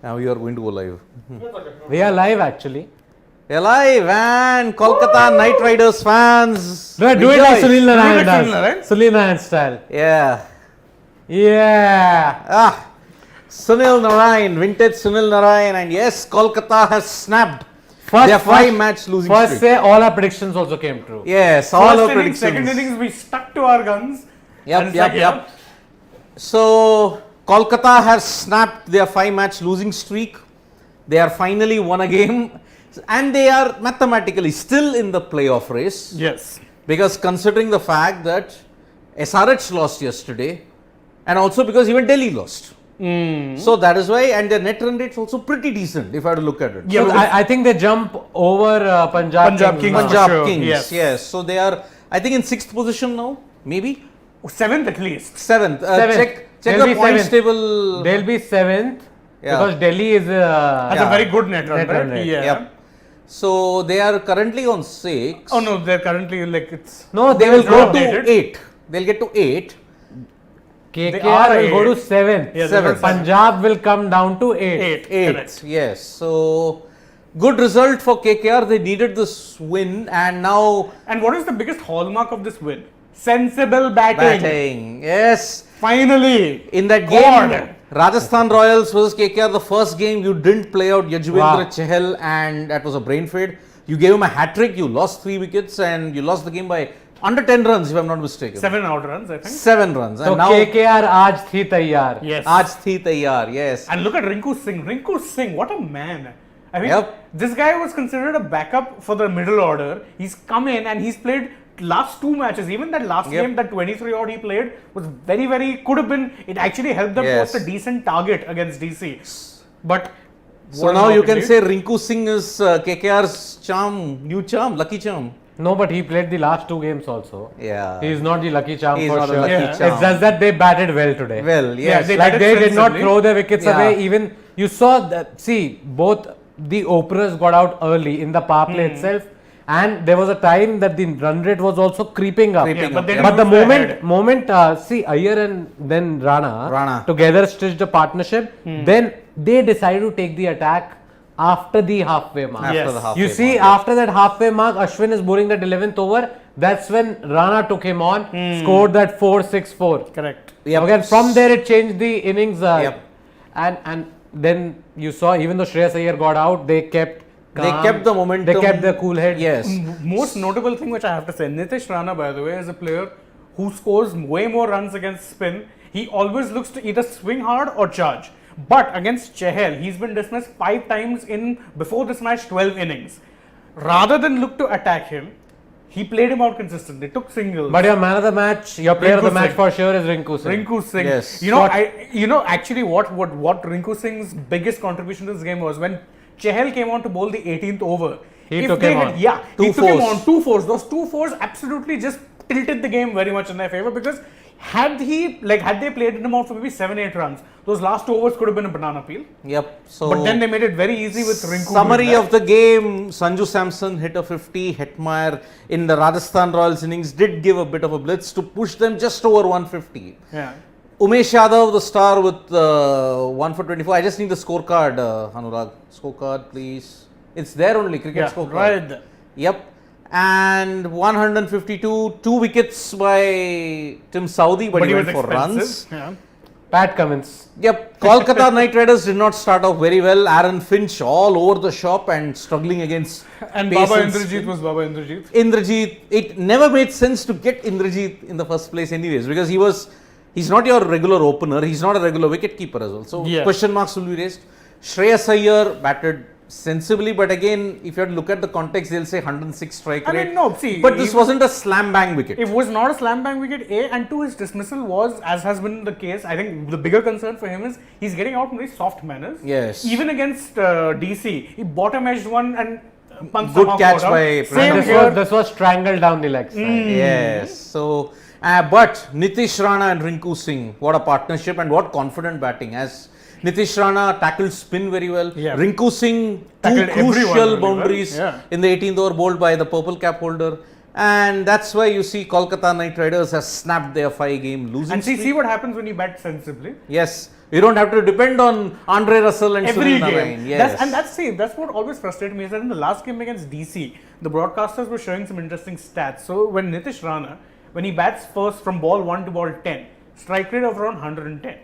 Now you are going to go live. We are live actually. We are live and Kolkata Knight Riders fans. Do it like Sunil Narayan does. Narayan? Sunil Narayan style. Yeah. Yeah. Sunil Narayan, vintage Sunil Narayan, and yes, Kolkata has snapped their five-match losing First streak. say all our predictions also came true. Yes, all First our innings, predictions. second innings, we stuck to our guns. Yep. So Kolkata has snapped their five-match losing streak. They are finally won a game, and they are mathematically still in the playoff race. Yes. Because considering the fact that SRH lost yesterday, and also because even Delhi lost. So that is why, and their net run rate is also pretty decent if I had to look at it. Yeah, So I think they jump over Punjab Kings. now. Punjab sure, Kings, yes. So they are, I think, in 6th position now, maybe Seventh at least. 7th. Seventh. Check They'll the be points seventh. table. They'll be 7th Yeah. because Delhi is Has Yeah. a very good net run, Net run right? rate. Yeah. Yep. So they are currently on 6. Oh no, they're currently like it's. no, They they will will go go updated. to 8. They'll get to 8. They KKR are will go to 8th. 7th. Yeah, Seventh. they're Punjab will come down to 8th. 8. 8. Correct. Yes. So good result for KKR. They needed this win, and now And what is the biggest hallmark of this win? Sensible batting. Yes. Finally. In that God. game, Rajasthan Royals versus KKR, the first game you didn't play out Yajuvendra Wow. Chahal, and that was a brain fade. You gave him a hat trick, you lost 3 wickets, and you lost the game by under 10 runs, if I'm not mistaken. 7 out runs, I think. 7 runs. So And now, KKR aaj thi taiyar. Yes. Aaj thi taiyar, yes. And look at Rinku Singh. Rinku Singh, what a man. I mean, Yep. this guy was considered a backup for the middle order. He's come in and he's played last 2 matches. Even that last Yep. game, that 23 odd he played was very, could have been, it actually helped them Yes. post a decent target against DC. But, So what now an you can opportunity. say Rinku Singh is KKR's new charm, lucky charm. No, but he played the last 2 games also. Yeah. He is not the lucky charm He's for not a sure. lucky Yeah. charm. It's just that they batted well today. Well, Yeah, yes. they Like batted they did not sensibly. throw their wickets Yeah. away. Even you saw that. See, both the openers got out early in the power play itself, and there was a time that the run rate was also creeping up. Creeping Yeah, but up, they yeah. But the didn't move ahead. moment, see, Iyer and then Rana Rana. stitched a partnership. Then they decided to take the attack after the halfway mark. After Yes. the halfway You see, mark, after that halfway mark, Ashwin is bowling that 11th over. That's when Rana took him on, scored that 4-6-4. Correct. Yep. Again, from there it changed the innings. Yep. And then you saw, even though Shreyas Iyer got out, they kept They calm. kept the momentum. They kept their cool head. Yes. Most notable thing which I have to say, Nitish Rana, by the way, is a player who scores way more runs against spin. He always looks to either swing hard or charge. But against Chahal, he's been dismissed 5 times in, before this match, 12 innings. Rather than look to attack him, he played him out consistently, took singles. But your man of the match, your player of the Rinku match Singh. for sure is Rinku Singh. Rinku Singh. Yes. You know, actually, what Rinku Singh's biggest contribution to this game was when Chahal came on to bowl the 18th over. He If took they him had- on. Yeah, Two he took him fours. on 2 fours. Those 2 fours absolutely just tilted the game very much in their favor, because had they played him out for maybe 7-8 runs, those last 2 overs could have been a banana peel. Yep. So But then they made it very easy with Rinku. Summary doing of the game: Sanju Samson hit a 50. Hetmeyer in the Rajasthan Royals innings did give a bit of a blitz to push them just over 150. that. Yeah. Umesh Yadav, the star, with 1 for 24. I just need the scorecard, Anurag. Scorecard, please. It's there only, cricket Yeah, scorecard. right there. Yep. And 152, 2 wickets by Tim Saudi, but he was went for expensive. runs. Yeah. Pat Cummins. Yep, Kolkata Knight Riders did not start off very well. Aaron Finch all over the shop and struggling against And pace Baba and Indrajit spin. was Baba Indrajit. Indrajit, it never made sense to get Indrajit in the first place anyways, because he's not your regular opener, he's not a regular wicket keeper as well. So Yeah. question marks will be raised. Shreyas Iyer batted sensibly, but again, if you have to look at the context, they'll say 106 strike I rate. mean, no, see, but this he- wasn't a slam bang wicket. It was not a slam bang wicket, A, and 2, his dismissal was, as has been the case, I think the bigger concern for him is he's getting out in very soft manners. Yes. Even against DC, he bottom edged one and Pant Good somehow catch got out. by Same This here. this was strangled down the leg side. Yes. So, but Nitish Rana and Rinku Singh, what a partnership and what confident batting. As Nitish Rana tackled spin very well. Yeah. Rinku Singh, two Tackled everyone crucial really well. boundaries Yeah. in the 18th over bowled by the purple cap holder. And that's why you see Kolkata Knight Riders has snapped their 5-game losing And streak. see what happens when you bet sensibly. Yes, you don't have to depend on Andre Russell and Every Sunil game. Narine. Yes. That's what always frustrated me is that in the last game against DC, the broadcasters were showing some interesting stats. So when Nitish Rana, when he bats first from ball 1 to ball 10, strike rate of around 110.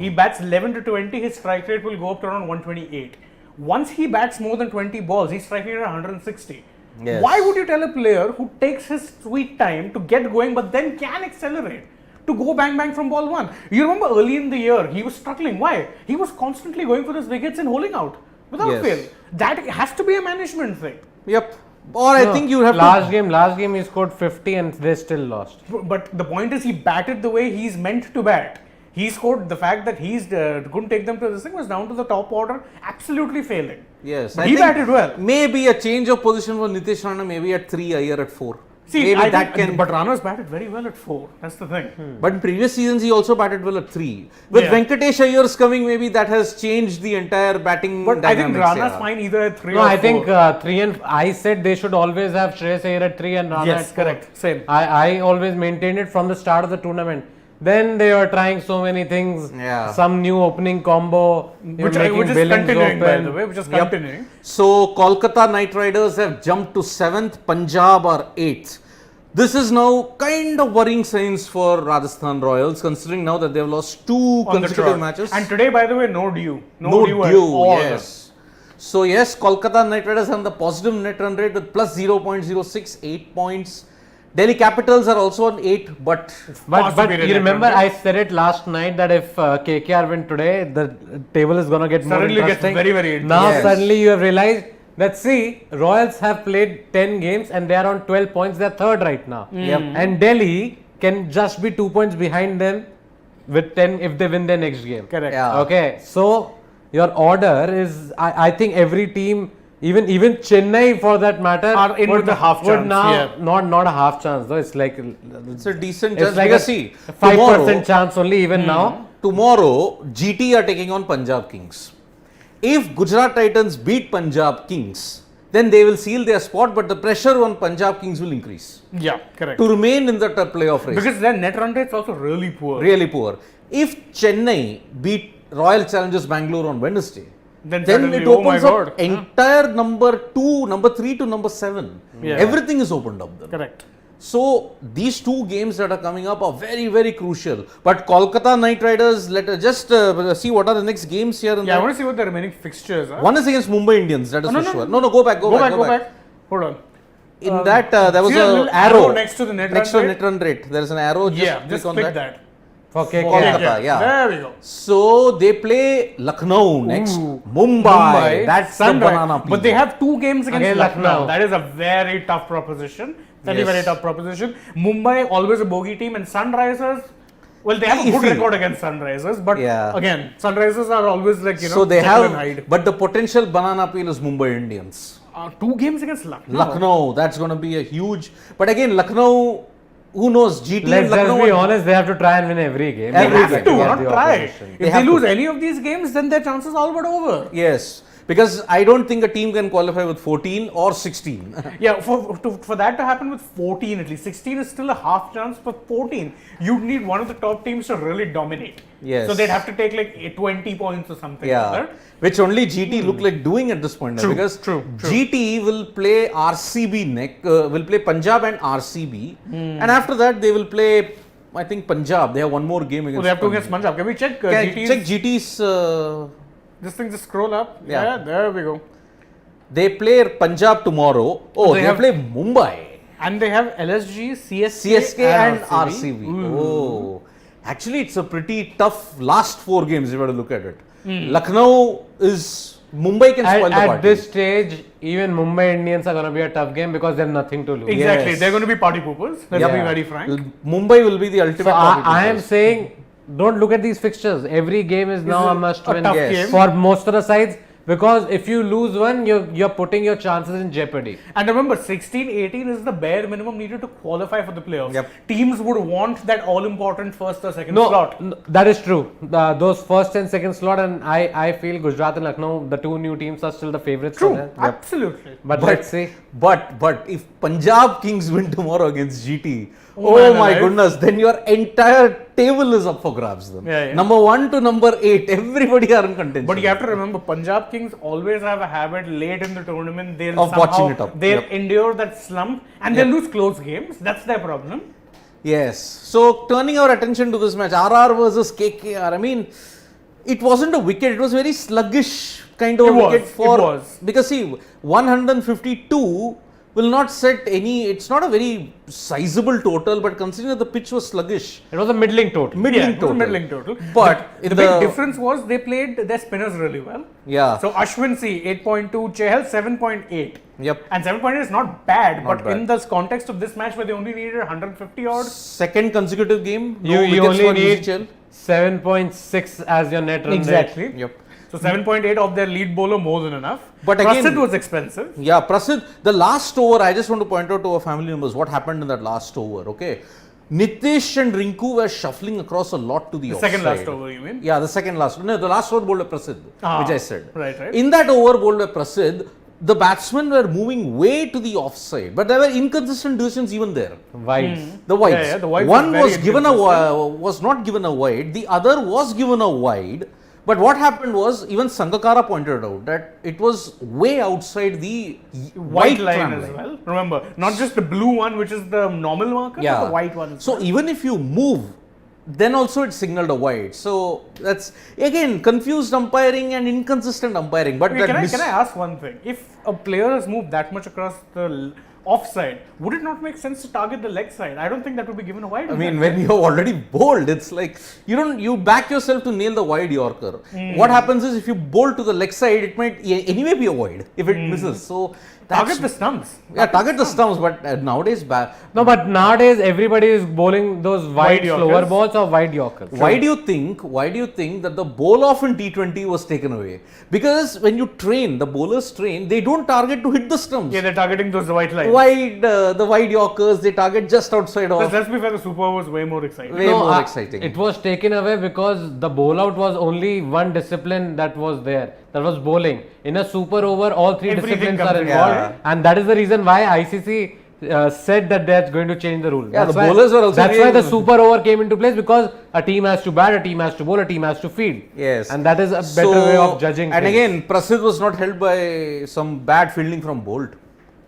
He bats 11 to 20, his strike rate will go up to around 128. Once he bats more than 20 balls, he's striking at 160. Yes. Why would you tell a player who takes his sweet time to get going but then can accelerate to go bang bang from ball 1? You remember early in the year, he was struggling. Why? He was constantly going for his wickets and holding out without Yes. fail. That has to be a management thing. Yep. Or I No, think you have last game he scored 50 and they still lost. But the point is, he batted the way he's meant to bat. He scored. The fact that he's couldn't take them to this thing was down to the top order absolutely failing. Yes, But he think batted well. Maybe a change of position for Nitish Rana, maybe at 3, Iyer at 4. See, maybe I that think, can. but Rana's batted very well at 4. That's the thing. But in previous seasons, he also batted well at 3. With Yeah. Venkatesh Iyer's coming, maybe that has changed the entire batting But I think dynamics, Rana's yeah. fine either at 3 No, or 4. I think 3 and I said they should always have Shreyas Iyer at 3 and Rana Yes, at 4. correct. Same. I always maintained it from the start of the tournament. Then they were trying so many things. Yeah. Some new opening combo. Which making is Billings continuing, by open. the way. Which is Yep. continuing. So Kolkata Knight Riders have jumped to 7th, Punjab are 8th. This is now kind of worrying signs for Rajasthan Royals, considering now that they have lost 2 On the consecutive trot. matches. And today, by the way, no due. No due at due, all. yes. So yes, Kolkata Knight Riders have the positive net run rate with plus 0.06, 8 points. Delhi Capitals are also on 8, but But superior you net remember run I said it last night that if KKR win today, the table is going to get more Suddenly gets interesting. very, very Now Yes. suddenly you have realized that see, Royals have played 10 games and they are on 12 points. They are third right now. Yep. And Delhi can just be 2 points behind them with 10 if they win their next game. Correct. Yeah. Okay, so your order is I think every team, even Chennai for that matter, Are in with the half would chance, now yeah. not a half chance though. It's like it's a decent it's chance. like Because a see, 5% chance only even now. tomorrow GT are taking on Punjab Kings. If Gujarat Titans beat Punjab Kings, then they will seal their spot, but the pressure on Punjab Kings will increase Yeah, correct. to remain in the playoff race. Because their net run rate's also really poor. Really poor. If Chennai beat Royal Challengers Bangalore on Wednesday, Then then suddenly, it oh my opens up God. entire number 2, number 3 to number 7. Yeah. Everything is opened up then. Correct. So these 2 games that are coming up are very, very crucial. But Kolkata Knight Riders, let us just see what are the next games here. Yeah, I want to see what the remaining fixtures are. One is against Mumbai Indians, that is No, for no, sure. no. No, go back. Go back. Hold on. In that, there was see a an little arrow next to the net next run to rate? net run rate. There is an arrow. Yeah, click just on click that. For KKR. Kolkata, yeah. There we go. So they play Lucknow next. Mumbai. That's the Sunrise. banana peel. But they have 2 games against Again, Lucknow. Lucknow. That is a very tough proposition. Very, Yes. very tough proposition. Mumbai, always a bogey team, and Sunrisers, well, they have a good Easy. record against Sunrisers, but Yeah. again, Sunrisers are always like, So they Jekyll and have, Hyde. but the potential banana peel is Mumbai Indians. 2 games against Lucknow. Lucknow, that's going to be a huge. But again, Lucknow, who knows? GT Let's and Lucknow. just be honest, they have to try and win every game. They Every have game. to, They not the try. opposition. If They they have lose to. any of these games, then their chances all but over. Yes, because I don't think a team can qualify with 14 or 16. Yeah, for that to happen with 14 at least. 16 is still a half chance, but 14, you'd need one of the top teams to really dominate. Yes. So they'd have to take like 20 points or something. Yeah, like that. which only GT look like doing at this point now, True, because true. GT will play RCB will play Punjab and RCB, and after that they will play, I think, Punjab. They have one more game Oh, against. they have to Punjab. against Punjab. Can we check Can GT's? check GT's. This thing just scroll up. Yeah. Yeah, there we go. They play Punjab tomorrow. Oh, They they have- play Mumbai, And they have LSG, CSK, and RCB. Ooh. Oh, actually, it's a pretty tough last 4 games if you were to look at it. Hmm. Lucknow is Mumbai can spoil the At party. this stage, even Mumbai Indians are going to be a tough game because they have nothing to lose. Exactly. Yes. They're going to be party poopers. Let's Yeah. be very frank. Mumbai will be the ultimate. So party I am poopers. saying, don't look at these fixtures. Every game is now a must a win tough Yes. game. for most of the sides because if you lose one, you're putting your chances in jeopardy. And remember, 16-18 is the bare minimum needed to qualify for the playoffs. Yep. Teams would want that all-important first or second No, slot. that is true. Those first and second slot, and I feel Gujarat and Lucknow, the two new teams, are still the favorites. True, for them. absolutely. But let's see. But if Punjab Kings win tomorrow against GT, Oh, oh man my alive. goodness, then your entire table is up for grabs. Then Yeah, yeah. number 1 to number 8, everybody are in contention. But you have to remember, Punjab Kings always have a habit late in the tournament. They'll Of somehow, botching it up. They'll Yep. endure that slump and they'll lose close games. That's their problem. Yes. So turning our attention to this match, RR versus KKR. I mean, it wasn't a wicket. It was very sluggish kind of It was, wicket for it was. because see, 152 will not set any. It's not a very sizable total, but considering that the pitch was sluggish, It was a middling total. middling It was total. a middling total. But the in big difference was they played their spinners really well. Yeah. So Ashwin C 8.2, Chahal 7.8. Yep. And 7.8 is not bad, Not but bad. in the context of this match where they only needed 150 odd. Second consecutive game. No You wickets only for need UCL. 7.6 as your net run rate. Exactly. Yep. So 7.8 of their lead bowler more than enough. But again- Prasidh was expensive. Yeah, Prasidh, the last over, I just want to point out to our family members what happened in that last over, okay? Nitish and Rinku were shuffling across a lot to the offside. Second last over, you mean? Yeah, the second last. No, the last over bowled by Prasidh, Ah, which I said. right. In that over bowled by Prasidh, the batsmen were moving way to the offside, but there were inconsistent decisions even there. Wides. The wides. Yeah, the wides One were very was given a inconsistent. was not given a wide. The other was given a wide. But what happened was, even Sangakkara pointed out that it was way outside the White line tram as well. Remember, not just the blue one, which is the normal marker, but the white one. As So well. even if you move, then also it signaled a wide. So that's again confused umpiring and inconsistent umpiring. But Okay, that can I ask one thing? If a player has moved that much across the offside, would it not make sense to target the leg side? I don't think that would be given a wide. I mean, when you're already bowled, it's like you back yourself to nail the wide Yorker. What happens is if you bowl to the leg side, it might anyway be a wide if it misses. So target the stumps. Yeah, target the stumps, but nowadays No, but nowadays everybody is bowling those wide slower Yorkers. balls or wide Yorkers. Why do you think that the bowl off in T20 was taken away? Because when you train, the bowlers train, they don't target to hit the stumps. Yeah, they're targeting those white lines. The wide Yorkers, they target just outside off. Let's be fair, the Super Over was way more exciting. Way more exciting. It was taken away because the bowl out was only one discipline that was there. That was bowling. In a super over, all three Everything disciplines comes are in. involved, Yeah. and that is the reason why ICC said that they're going to change the rule. Yeah, That's the why, bowlers were also That's why the really- super over came into place, because a team has to bat, a team has to bowl, a team has to field. Yes. And that is a better way of judging. And things. again, Prasidh was not held by some bad fielding from Bolt.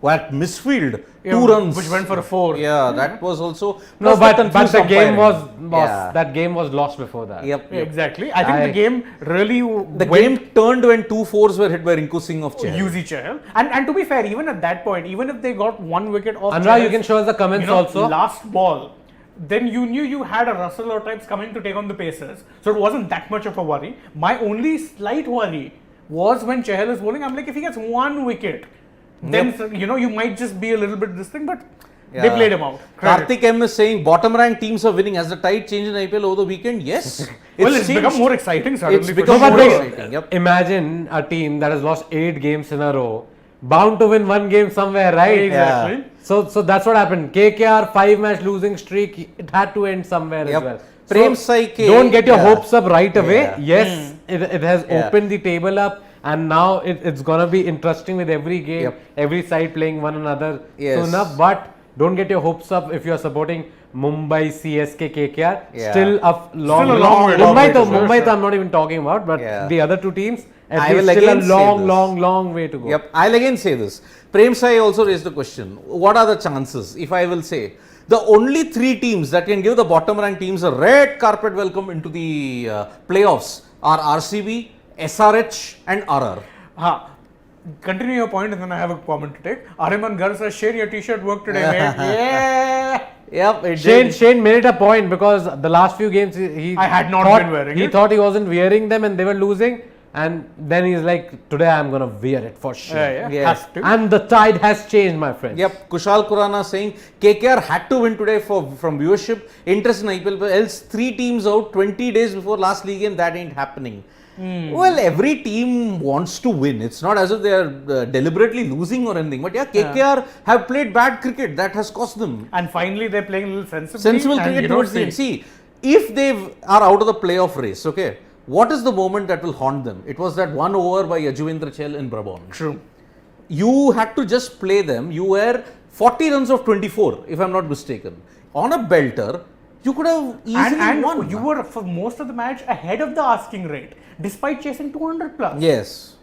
At misfield, Yeah, 2 runs. which went for a 4. Yeah, that was also. No, plus but confused the game umpiring. was Yeah. that game was lost before that. Yep. Yeah, exactly. I think I- the game really The game turned when 2 4s were hit by Rinku Singh of Chehal. UZ Chahal. And to be fair, even at that point, even if they got 1 wicket off Anra, Chahal's, you can show us the comments also. last ball, then you knew you had a Russell or types coming to take on the Pacers. So it wasn't that much of a worry. My only slight worry was when Chahal is bowling. I'm like, if he gets 1 wicket, then you might just be a little bit this thing, but they Yeah. played him out. Credit. Karthik M is saying bottom ranked teams are winning. Has the tide changed in IPL over the weekend? Yes. Well, it's changed. become more exciting suddenly. It's for become sure. No, more but exciting. Yep. Imagine a team that has lost 8 games in a row, bound to win 1 game somewhere, right? Exactly. So that's what happened. KKR 5-match losing streak. It had to end somewhere Yep. as well. Prem So, Sai K, don't get your yeah. hopes up right away. Yeah. Yes, it has Yeah. opened the table up, and now it's gonna be interesting with every game, Yep. every side playing one another Yes. soon enough. But don't get your hopes up if you are supporting Mumbai, CSK, KKR. Yeah. Still a long Still a long way to Mumbai, go. Mumbai, Sure. I'm not even talking about, but Yeah. the other 2 teams, I at will least still a again say long, this. long way to go. Yep, I'll again say this. Prem Sai also raised the question. What are the chances? If I will say, the only 3 teams that can give the bottom ranked teams a red carpet welcome into the playoffs are RCB, SRH, and RR. Continue your point, and then I have a comment to take. Ariman Gar says, Shane, your t-shirt worked today, mate. Yeah. Yep, it did. Shane made it a point because the last few games I had not thought, been wearing he it. thought he wasn't wearing them and they were losing, and then he's like, today I'm gonna wear it for sure. Yeah, Yes. have to. And the tide has changed, my friend. Yep, Kushal Kurana saying KKR had to win today from viewership, interest in IPL, else 3 teams out 20 days before last league game, that ain't happening. Well, every team wants to win. It's not as if they are deliberately losing or anything. But yeah, KKR have played bad cricket. That has cost them. And finally, they're playing a little sensibly. Sensible and cricket you know, towards the end. See, if they are out of the playoff race, okay, what is the moment that will haunt them? It was that one over by Yajuvendra Chahal in Brabant. True. You had to just play them. You were 40 runs of 24, if I'm not mistaken. On a belter, you could have easily And won. you were, for most of the match, ahead of the asking rate, despite chasing 200 plus. Yes.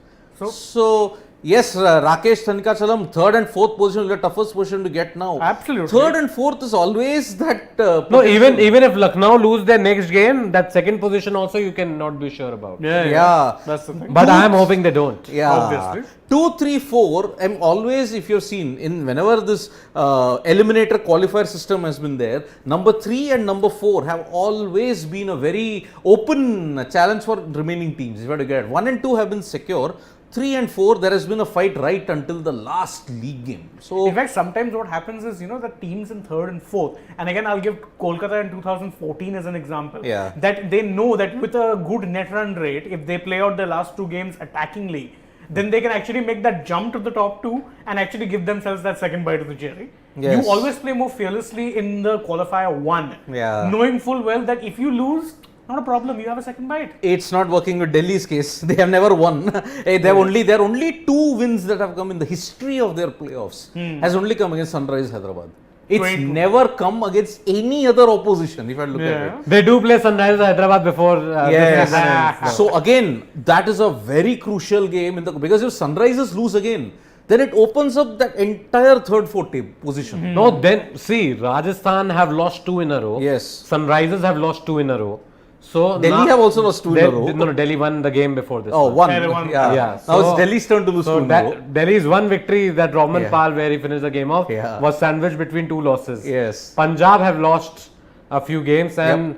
So yes, Rakesh Thanikachalam, third and fourth position is the toughest position to get now. Absolutely. Third and fourth is always that. No, potential. even if Lucknow lose their next game, that second position also you cannot be sure about. Yeah. That's the thing. But I am hoping they don't. Yeah. Obviously. 2, 3, 4. I'm always, if you've seen, in whenever this eliminator qualifier system has been there, number 3 and number 4 have always been a very open challenge for remaining teams. If you have to get 1 and 2 have been secure. 3 and 4, there has been a fight right until the last league game. So, In fact, sometimes what happens is, the teams in third and fourth, and again, I'll give Kolkata in 2014 as an example, Yeah. that they know that with a good net run rate, if they play out their last 2 games attackingly, then they can actually make that jump to the top 2 and actually give themselves that second bite of the cherry. Yes. You always play more fearlessly in the qualifier 1, Yeah. knowing full well that if you lose, not a problem, you have a second bite. it's not working with Delhi's case. They have never won. There are only 2 wins that have come in the history of their playoffs. Has only come against Sunrise Hyderabad. It's 22. never come against any other opposition. If I look at it. They do play Sunrise Hyderabad before. Yes. this season ends. So again, that is a very crucial game because if Sunrisers lose again, then it opens up that entire third, fourth position. No, then see, Rajasthan have lost 2 in a row. Yes. Sunrisers have lost 2 in a row. So Delhi have also lost 2 in a row. No, Delhi won the game before this. Oh, one. one. They won. Yeah. Yeah, Now so- it's Delhi's turn to lose 2 So in a row. Delhi's one victory that Rahman Yeah. Pal, where he finished the game off, Yeah. was sandwiched between 2 losses. Yes. Punjab have lost a few games, and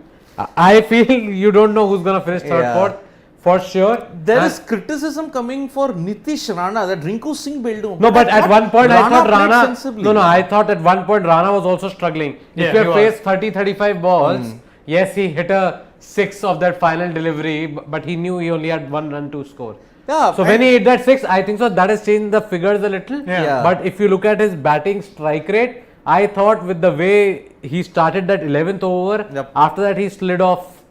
I feel you don't know who's going to finish third, Yeah. fourth, for sure. There And- is criticism coming for Nitish Rana that Rinku Singh bailed him. No, but at one point I thought played Rana. sensibly. No, I thought at one point Rana was also struggling. Yeah, If you he have was. faced 30-35 balls, yes, he hit a 6 of that final delivery, but he knew he only had 1 run to score. Yeah, So when he hit that 6, I think so that has changed the figures a little. Yeah. But if you look at his batting strike rate, I thought with the way he started that 11th over, Yep. after that he slid off.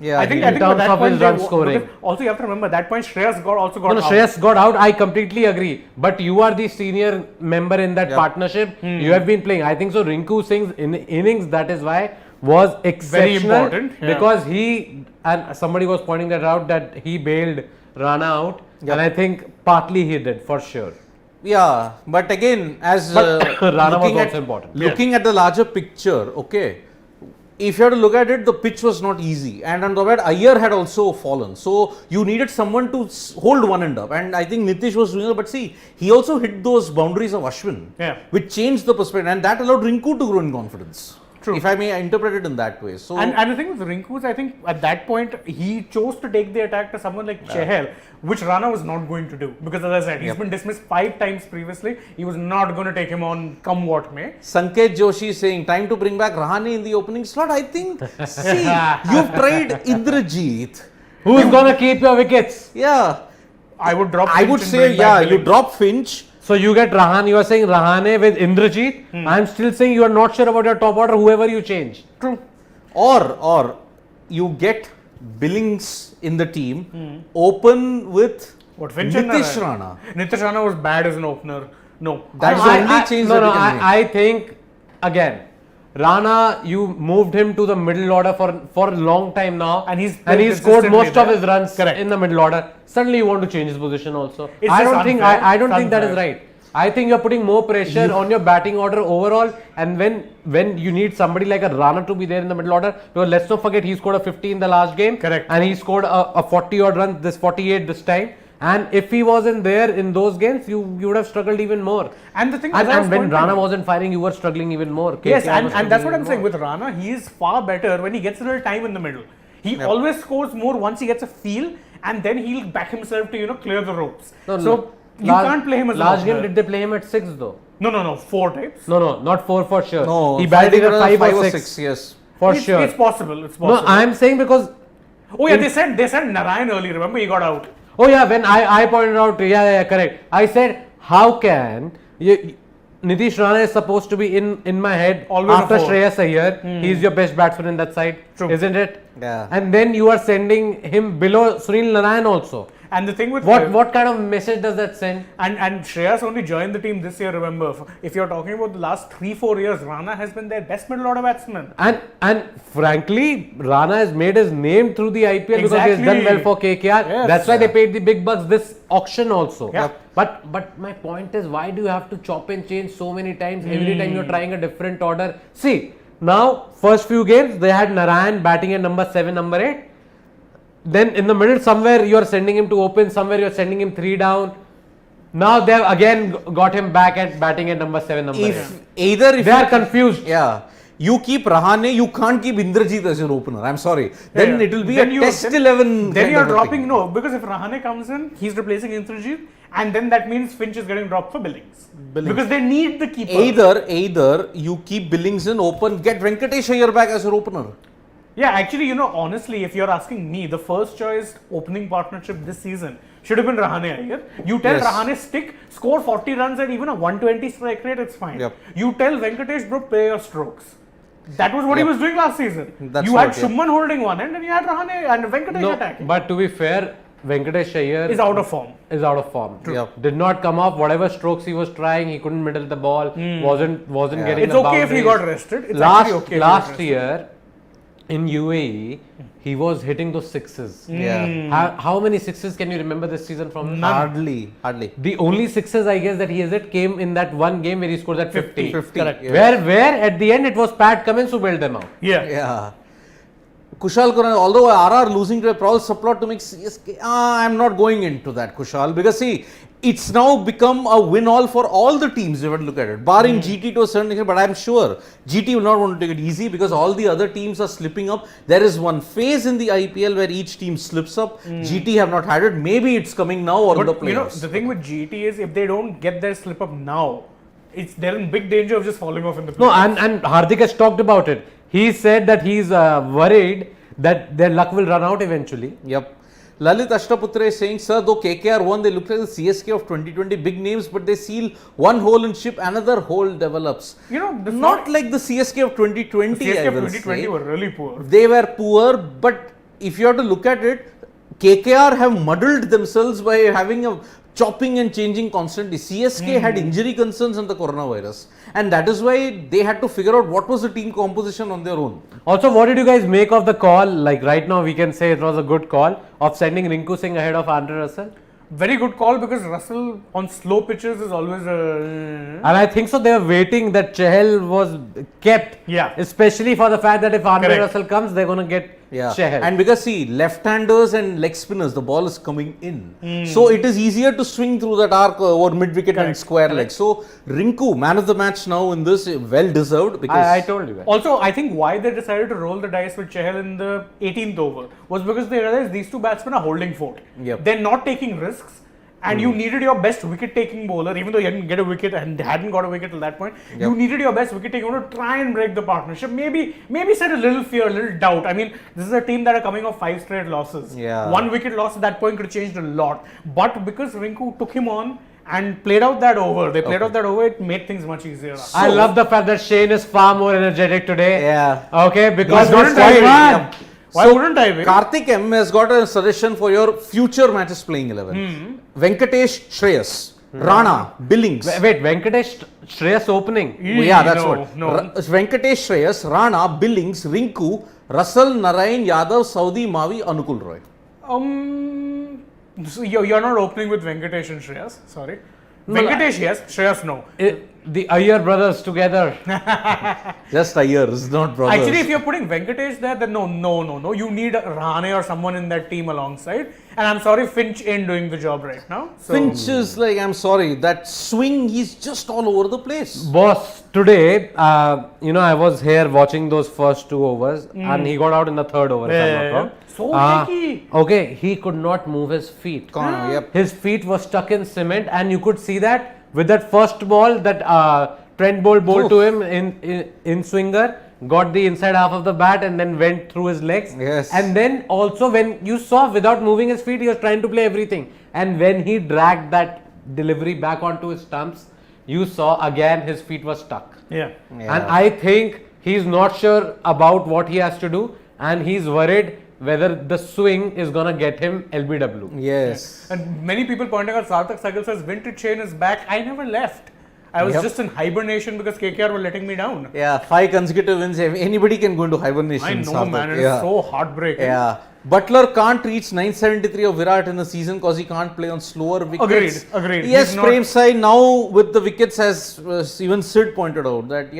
yeah, I think in at terms that of point his they run wa- scoring. because Also, you have to remember that point Shreyas got No, out. Shreyas got out. I completely agree. But you are the senior member in that Yep. partnership. You have been playing. I think so. Rinku Singh's innings, that is why, was exceptional. important, yeah. Because he, and somebody was pointing that out, that he bailed Rana out. Yep. And I think partly he did, for sure. Yeah, but again, as But Rana was looking also at, important. Looking at the larger picture, okay, if you have to look at it, the pitch was not easy, and on the other hand, Iyer had also fallen. So you needed someone to hold one end up, and I think Nitish was doing it. But see, he also hit those boundaries of Ashwin, Yeah. which changed the perspective, and that allowed Rinku to grow in confidence. True. If I may interpret it in that way. So And the thing with Rinku is, I think at that point he chose to take the attack to someone like Chahal, which Rana was not going to do. Because as I said, he's been dismissed 5 times previously. He was not going to take him on come what may. Sanket Joshi saying time to bring back Rahane in the opening slot. I think, see, you've tried Indrajit. Who's going to keep your wickets? Yeah, I would drop. I Finch would and say, bring yeah, back you Innings. drop Finch. So you get Rahane, you are saying Rahane with Indrajit. I'm still saying you are not sure about your top order, whoever you change. True. Or you get Billings in the team, open with What, Finch Nitish and Rana. Nitish Rana was bad as an opener. No. That's No, the only change no, that no, you can make. I think, again, Rana, you moved him to the middle order for a long time now. And he's scored consistently most of there. his runs Correct. in the middle order. Suddenly you want to change his position also. It's I just don't think unfair. I don't think that is Unfair. right. I think you're putting more pressure on your batting order overall, and when you need somebody like a Rana to be there in the middle order, because let's not forget he scored a 50 in the last game. Correct. And he scored a 40 odd runs, this 48 this time. And if he wasn't there in those games, you would have struggled even more. And the thing And, as I was and when pointing Rana out- wasn't firing, you were struggling even more. Yes, KKR was and that's what struggling I'm even saying. more. With Rana, he is far better when he gets a little time in the middle. He always scores more once he gets a feel, and then he'll back himself to clear the ropes. No, so you can't play him as an Last game, opener. did they play him at 6 though? No, 4 times. No, not 4 for sure. No, he batted at 5 or 6. Yes. For it's, sure. It's possible. It's No, possible. I'm saying because Oh yeah, they said Narayan early. Remember, he got out. Oh yeah, when I pointed out, yeah, correct. I said, how can Nitish Rana is supposed to be in my head Always after a four. Shreyas Iyer. He's your best batsman in that side, True. isn't it? Yeah. And then you are sending him below Sunil Narayan also. And the thing with What kind of message does that send? and Shreyas only joined the team this year. Remember, if you're talking about the last 3-4 years, Rana has been their best middle order batsman. And frankly, Rana has made his name through the IPL because he has Exactly. done well for KKR. Yes. That's why they paid the big bucks this auction also. Yeah. But my point is, why do you have to chop and change so many times? Every time you're trying a different order. See, now first few games they had Narayan batting at number 7, number 8. Then in the middle somewhere you are sending him to open, somewhere you are sending him 3 down. Now they have again got him back at batting at number 7, number 8. They are confused. Yeah. You keep Rahane, you can't keep Indrajit as your opener. I'm sorry. Then it will be a test 11. Then kind you're of a dropping thing. no, because if Rahane comes in, he's replacing Indrajit, and then that means Finch is getting dropped for Billings. Because they need the keeper. Either you keep Billings in open, get Venkatesh Iyer back as your opener. Yeah, actually, honestly, if you're asking me, the first choice opening partnership this season should have been Rahane Iyer. You tell Yes. Rahane stick, score 40 runs at even a 120 strike rate, it's fine. Yep. You tell Venkatesh bro, play your strokes. That was what he was doing last season. That's you had what, yeah. Shuman holding one end and you had Rahane and Venkatesh attacking. But to be fair, Venkatesh Iyer Is out of form. True. Yep. Did not come off. Whatever strokes he was trying, he couldn't middle the ball. Wasn't getting It's the okay if he boundaries. got rested. It's actually okay. if he got Last rested. year in UAE, he was hitting those sixes. Yeah. How many sixes can you remember this season from? Hardly. The only sixes I guess that he has hit came in that one game where he scored that 50. 50. Correct. Yeah. Where at the end it was Pat Cummins who bailed them out. Yeah. Yeah. Kushal Kurran, although RR losing to a Prowl subplot to make CSK, I'm not going into that, Kushal, because see, it's now become a win-all for all the teams, if you want to look at it, barring GT to a certain extent, but I'm sure GT will not want to take it easy because all the other teams are slipping up. There is one phase in the IPL where each team slips up. GT have not had it. Maybe it's coming now or in the But playoffs. the thing with GT is if they don't get their slip up now, they're in big danger of just falling off in the playoffs. No, and Hardik has talked about it. He said that he's worried that their luck will run out eventually. Yep. Lalit Ashtaputra is saying, sir, though KKR won, they look like the CSK of 2020, big names, but they seal one hole in ship, another hole develops. Not like the CSK of 2020. CSK I of will 2020 say. were really poor. They were poor, but if you have to look at it, KKR have muddled themselves by having a chopping and changing constantly. CSK had injury concerns and the coronavirus, and that is why they had to figure out what was the team composition on their own. Also, what did you guys make of the call? Like right now, we can say it was a good call of sending Rinku Singh ahead of Andre Russell. Very good call because Russell on slow pitches is always And I think so. They were waiting that Chahal was kept. Yeah. Especially for the fact that if Andre Correct. Russell comes, they're going to get Chahal. And because see, left-handers and leg spinners, the ball is coming in. So it is easier to swing through that arc over mid-wicket and square leg. So Rinku, man of the match now in this, well deserved. Because I told you that. Also, I think why they decided to roll the dice with Chahal in the 18th over was because they realized these two batsmen are holding fort. Yep. They're not taking risks. And you needed your best wicket-taking bowler, even though you didn't get a wicket and hadn't got a wicket till that point. You needed your best wicket-taking bowler to try and break the partnership. Maybe set a little fear, a little doubt. I mean, this is a team that are coming off 5 straight losses. Yeah. 1 wicket loss at that point could have changed a lot. But because Rinku took him on and played out that over, it made things much easier. I love the fact that Shane is far more energetic today. Yeah. Okay, because Why that's wouldn't I why. be? Why wouldn't I be? Karthik M has got a suggestion for your future matches playing 11. Venkatesh Shreyas, Rana, Billings. Wait, Venkatesh Shreyas opening. Yeah, that's what. No. Venkatesh Shreyas, Rana, Billings, Rinku, Russell, Narayan, Yadav, Saudi, Mavi, Anukul Roy. So you're not opening with Venkatesh and Shreyas. Sorry. Venkatesh, yes. Shreyas, no. The Iyer brothers together. Just Ayers, not brothers. Actually, if you're putting Venkatesh there, then no. You need Rahane or someone in that team alongside. And I'm sorry, Finch ain't doing the job right now. So Finch is like, I'm sorry, that swing, he's just all over the place. Boss, today, I was here watching those first 2 overs and he got out in the 3rd over. If I'm not wrong. So shaky. Okay, he could not move his feet. Yep. His feet were stuck in cement, and you could see that with that first ball that Trent Bolt bowled to him in swinger. got the inside half of the bat and then went through his legs. Yes. And then also when you saw without moving his feet, he was trying to play everything. And when he dragged that delivery back onto his stumps, you saw again his feet were stuck. Yeah. And I think he's not sure about what he has to do, and he's worried whether the swing is gonna get him LBW. Yes. And many people pointing out Sarthak Sahgal says vintage chain is back. I never left. I was just in hibernation because KKR were letting me down. Yeah, 5 consecutive wins. Anybody can go into hibernation. I know, Sarthak. man. It is so heartbreaking. Yeah. Buttler can't reach 973 of Virat in the season because he can't play on slower wickets. Agreed. Yes, He's not- Prem Sai now with the wickets, as even Sid pointed out, that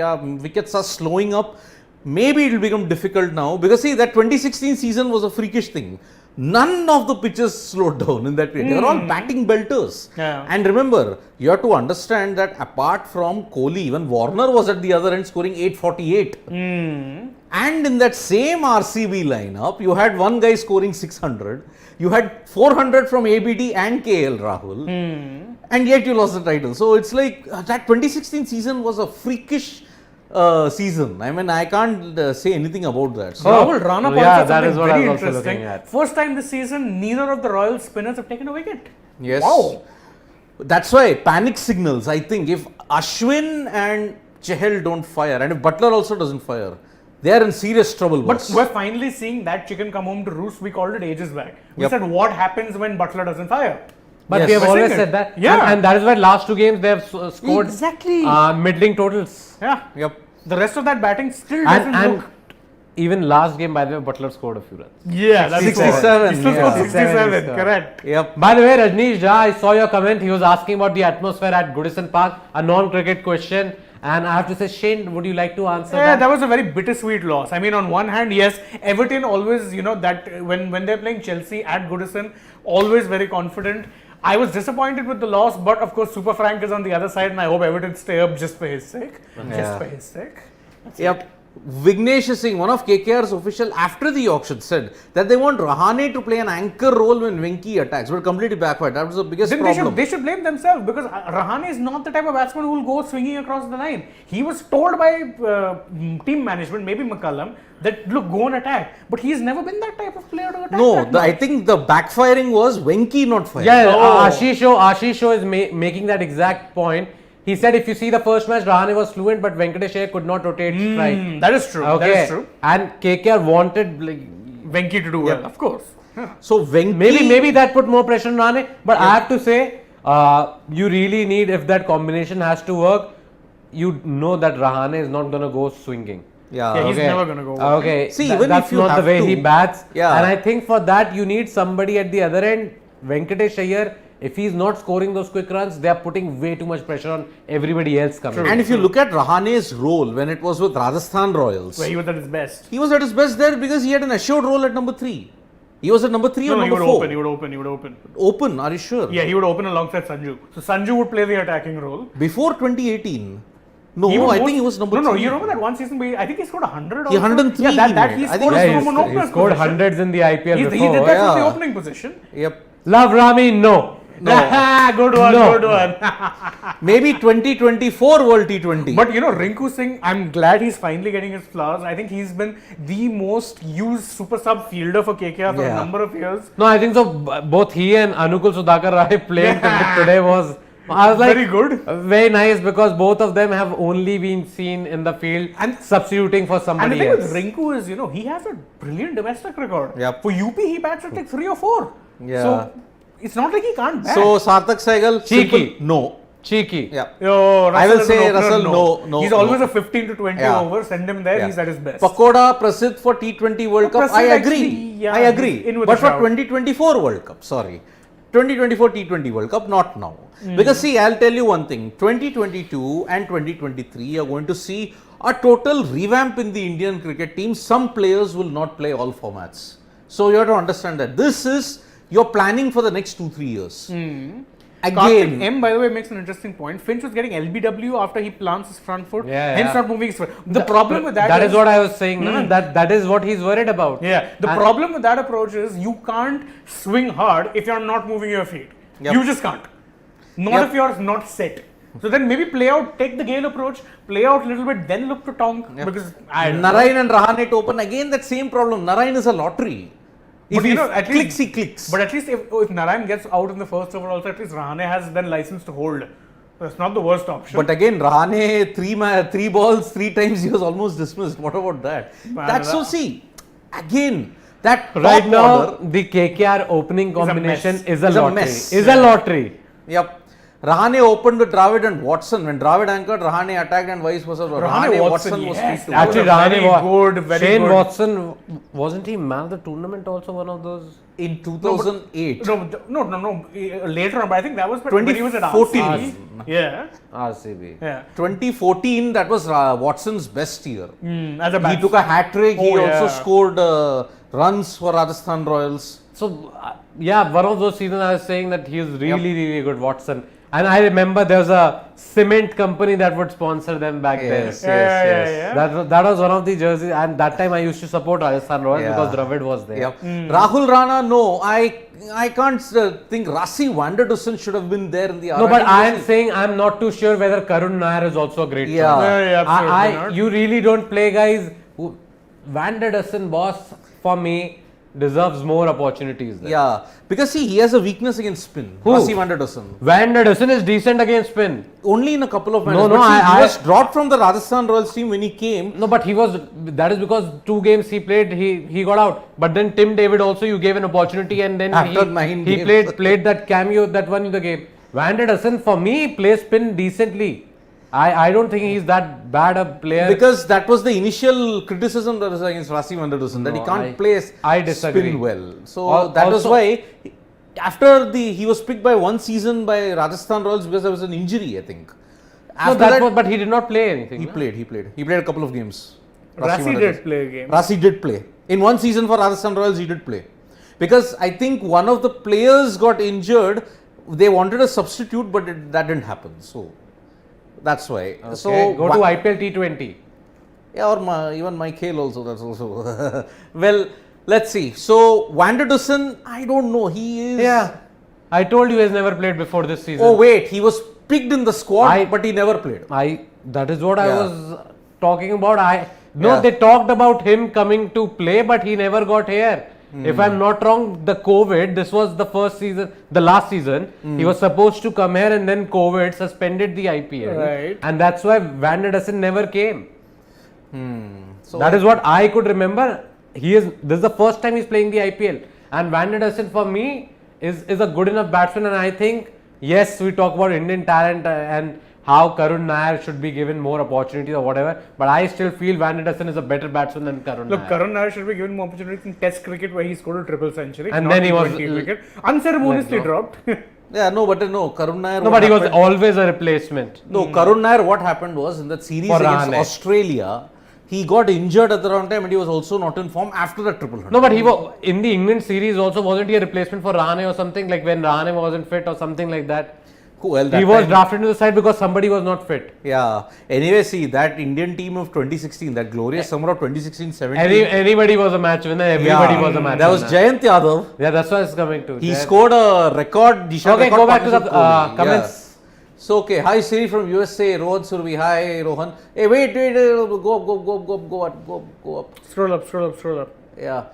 wickets are slowing up. Maybe it will become difficult now because see, that 2016 season was a freakish thing. None of the pitches slowed down in that period. They were all batting belters. Yeah. And remember, you have to understand that apart from Kohli, even Warner was at the other end scoring 848. And in that same RCB lineup, you had one guy scoring 600. You had 400 from ABD and KL Rahul. And yet you lost the title. So it's like that 2016 season was a freakish season. I mean, I can't say anything about that. So, Rahul Rana points yeah, out that something is what I very was also interesting. looking at. First time this season, neither of the Royal spinners have taken a wicket. yes. Wow. That's why panic signals, I think, if Ashwin and Chahal don't fire and if Buttler also doesn't fire, they are in serious trouble. But boss. we're finally seeing that chicken come home to roost. We called it ages back. We Yep. said what happens when Buttler doesn't fire. But Yes. we have We're always saying said it. that. Yeah. And that is why last 2 games they have scored Exactly. middling totals. Yeah. Yep. The rest of that batting still doesn't And look. even last game, by the way, Butler scored a few runs. Yeah, that's 67, He still yeah. scored 67, 67. Correct. Yep. By the way, Rajneesh Jha, I saw your comment. He was asking about the atmosphere at Dussen Park, a non-cricket question. And I have to say, Shane, would you like to answer Yeah, that? that was a very bittersweet loss. I mean, on one hand, yes, Everton always, that when they're playing Chelsea at Goodison, always very confident. I was disappointed with the loss, but of course, Super Frank is on the other side, and I hope Everton stay up just for his sake. Just for his sake. Yep. Vignesh Singh, one of KKR's official after the auction, said that they want Rahane to play an anchor role when Venki attacks, but completely backfired. That was the biggest Then problem. they should blame themselves because Rahane is not the type of batsman who will go swinging across the line. He was told by team management, maybe McCullum, that look, go and attack. But he's never been that type of player to attack. No, that I much. think the backfiring was Venki not firing. Yeah, Oh. Ashish is making that exact point. He said if you see the first match, Rahane was fluent, but Venkatesh Iyer could not rotate strike. That is true. Okay. That is true. And KKR wanted Venki to do well, of course. So Venki. maybe that put more pressure on Rahane. But I have to say, you really need, if that combination has to work, you know that Rahane is not going to go swinging. Yeah, he's never gonna go. Okay. See, even that's if you not the have way to- he bats. Yeah. And I think for that you need somebody at the other end. Venkatesh Iyer, if he's not scoring those quick runs, they are putting way too much pressure on everybody else coming. And if you look at Rahane's role when it was with Rajasthan Royals, Where he was at his best. he was at his best there because he had an assured role at number 3. He was at number 3 or No, he number would 4. open, he would open. Open, are you sure? Yeah, he would open alongside Sanju. So Sanju would play the attacking role. Before 2018. No, He would I most- think he was number 3. No, you remember that one season where I think he scored 100 He also? 103 Yeah, that he he made. I think scored he from an was- opener's He scored position. hundreds in the IPL He before. did that from the yeah. opening position. Yep. Love Rami, no. Good one, No. good one. Maybe 2024 World T20. But Rinku Singh, I'm glad he's finally getting his flowers. I think he's been the most used super sub fielder for KKR for a Yeah. number of years. No, I think so. Both he and Anukul Sudhakar Rai playing today was. I was like, Very good. Very nice because both of them have only been seen in the field And- substituting for And the somebody thing else. with Rinku is, he has a brilliant domestic record. Yep. For UP, he bats at like 3 or 4. Yeah. So, it's not like he can't bat. So Sarthak Sahgal, Cheeky. simple, no. Cheeky. Yeah. Yo, I will Russell as an say opener, Russell, no, He's no. always a 15 to 20 Yeah. over. Send him there. Yeah. He's at his best. Pakoda, Prasidh for T20 World Cup, Prasidh I agree. actually, yeah, I agree. he's in with But a for shout. 2024 World Cup, sorry. 2024 T20 World Cup, not now. Hmm. Because see, I'll tell you one thing. 2022 and 2023 are going to see a total revamp in the Indian cricket team. Some players will not play all formats. So you have to understand that. This is your planning for the next 2-3 years. Karthik Again, M, by the way, makes an interesting point. Finch was getting LBW after he plants his front foot, Yeah, hence yeah. not moving his foot. The problem with That is what I was saying. No? That is what he's worried about. Yeah, the And- problem with that approach is you can't swing hard if you're not moving your feet. Yep. You just can't. Not Yep. if you're not set. So then maybe play out, take the Gale approach, play out a little bit, then look to Tonk. Because Narayan and Rahane to open again, that same problem. Narayan is a lottery. If But he you know, at clicks, least- he clicks. But at least if Narayan gets out in the first over also, at least Rahane has then license to hold. That's not the worst option. But again, Rahane, three balls, 3 times he was almost dismissed. What about that? That's so, see, again, that top Right now, order, the KKR opening combination mess. is a Is a lottery. mess. Is a lottery. yep. Rahane opened with Dravid and Watson. When Dravid anchored, Rahane attacked and vice versa. Rahane Watson was yes, 3-2. that was Actually, a very Rahane good, very Shane good. Watson, wasn't he man of the tournament also one of those? In 2008. No. Later on, but I think that was when he was at 2014. RCB. Yeah. RCB. Yeah. 2014, that was Watson's best year. As a He batsman. took a hat trick. He Oh, also yeah. scored runs for Rajasthan Royals. So, yeah, one of those seasons I was saying that he is really good, Watson. And I remember there was a cement company that would sponsor them back Yes, then. Yeah. That was one of the jerseys, and that time I used to support Rajasthan Royals Yeah. because Dravid was there. Yep. Rahul Rana, no, I can't think Rassie Van der Dussen should have been there in the No, RRT but I am jersey. saying I am not too sure whether Karun Nair is also a great Yeah. choice. Yeah, absolutely not. You really don't play guys who Van der Dussen boss for me deserves more opportunities there. Yeah, because see, he has a weakness against spin. Who? Rassie Van der Dussen. Van der Dussen is decent against spin. Only in a couple of matches. No, but see, I- he was dropped from the Rajasthan Royals team when he came. No, but that is because 2 games he played, he got out. But then Tim David also, you gave an opportunity, and then After 9 he games. played that cameo that won you the game. Van der Dussen for me plays spin decently. I don't think he's that bad a player. Because that was the initial criticism that was against Rassie Van der Dussen, that he No, can't play I disagree. spin well. So Al- that was also- why after he was picked by one season by Rajasthan Royals because there was an injury, I think. No, After but he did not play anything. he no? played. He played a couple of games. Rassie Van der did Dussen. play a game. Rassie did play. In one season for Rajasthan Royals, he did play. Because I think one of the players got injured. They wanted a substitute, but that didn't happen. So that's why. Okay, So go to IPL T20. yeah, or even Mike Hale also. That's also well. Let's see. So Van der Dussen, I don't know. He is. Yeah. I told you he has never played before this season. Oh wait, he was picked in the squad, but he never played. That is what I Yeah. was talking about. Yeah. They talked about him coming to play, but he never got here. If I'm not wrong, the COVID, this was the last season, he was supposed to come here and then COVID suspended the IPL. Right. And that's why Van der Dussen never came. So That is what I could remember. This is the first time he's playing the IPL. And Van der Dussen for me is a good enough batsman, and I think, yes, we talk about Indian talent and how Karun Nair should be given more opportunities or whatever, but I still feel Van der Dussen is a better batsman than Karun Look, Nair. Karun Nair should be given more opportunities in Test cricket where he scored a triple century. And not then he was T20 cricket. Unceremoniously let go. dropped. yeah, no, but no, Karun Nair. No, what but he was happened- always a replacement. No, Karun Nair, what happened was in that series For against Rahane. Australia, he got injured at the wrong time and he was also not in form after the triple hundred. No, but he was in the England series also, wasn't he a replacement for Rahane or something, like when Rahane wasn't fit or something like that? Well, He that was time- drafted into the side because somebody was not fit. Yeah. Anyway, see that Indian team of 2016, that glorious summer of 2016-17. Anybody was a match winner, everybody was a match That was winner. Jayant Yadav. Yeah, that's what it's coming to. He Jayant. scored a record. Okay, go back to the comments. So okay, hi Siri from USA, Rohan Survi, hi Rohan. Hey, wait, go up. Scroll up. Yeah.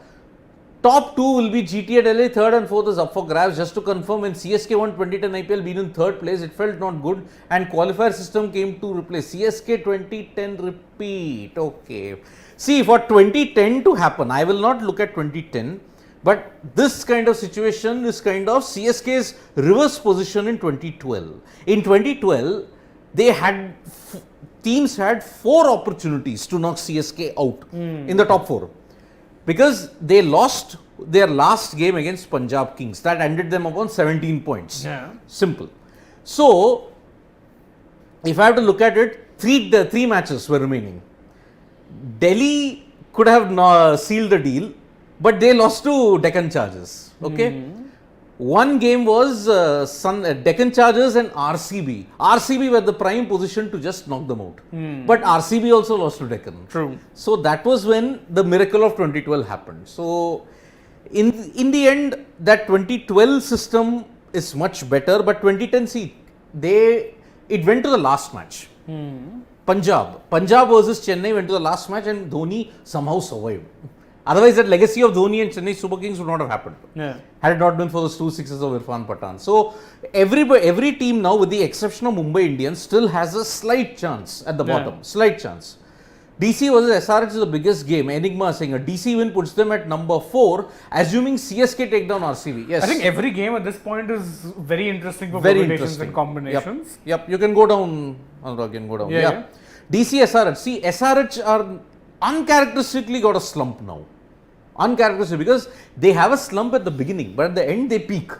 Top 2 will be GTA Delhi, 3rd and 4th is up for grabs. Just to confirm, when CSK won 2010 IPL, been in 3rd place, it felt not good and qualifier system came to replace. CSK 2010 repeat. Okay. See, for 2010 to happen, I will not look at 2010, but this kind of situation is kind of CSK's reverse position in 2012. In 2012, they had teams had 4 opportunities to knock CSK out in the top 4. Because they lost their last game against Punjab Kings. That ended them upon 17 points. Yeah. Simple. So, if I have to look at it, three matches were remaining. Delhi could have sealed the deal, but they lost to Deccan Chargers. Okay. One game was Deccan Chargers and RCB. RCB were the prime position to just knock them out. But RCB also lost to Deccan. True. So that was when the miracle of 2012 happened. So in the end, that 2012 system is much better, but 2010, see, they it went to the last match. Punjab versus Chennai went to the last match and Dhoni somehow survived. Otherwise, that legacy of Dhoni and Chennai Super Kings would not have happened. Had it not been for those 2 sixes of Irfan Pathan. So, every team now, with the exception of Mumbai Indians, still has a slight chance at the bottom. Slight chance. DC versus SRH is the biggest game. Enigma saying a DC win puts them at number 4, assuming CSK take down RCB. Yes. I think every game at this point is very interesting for Very combinations interesting. and combinations. Yep. You can go down. Anurag can go down. Yeah. DC SRH. See, SRH are uncharacteristically got a slump now. Uncharacteristic because they have a slump at the beginning, but at the end they peak.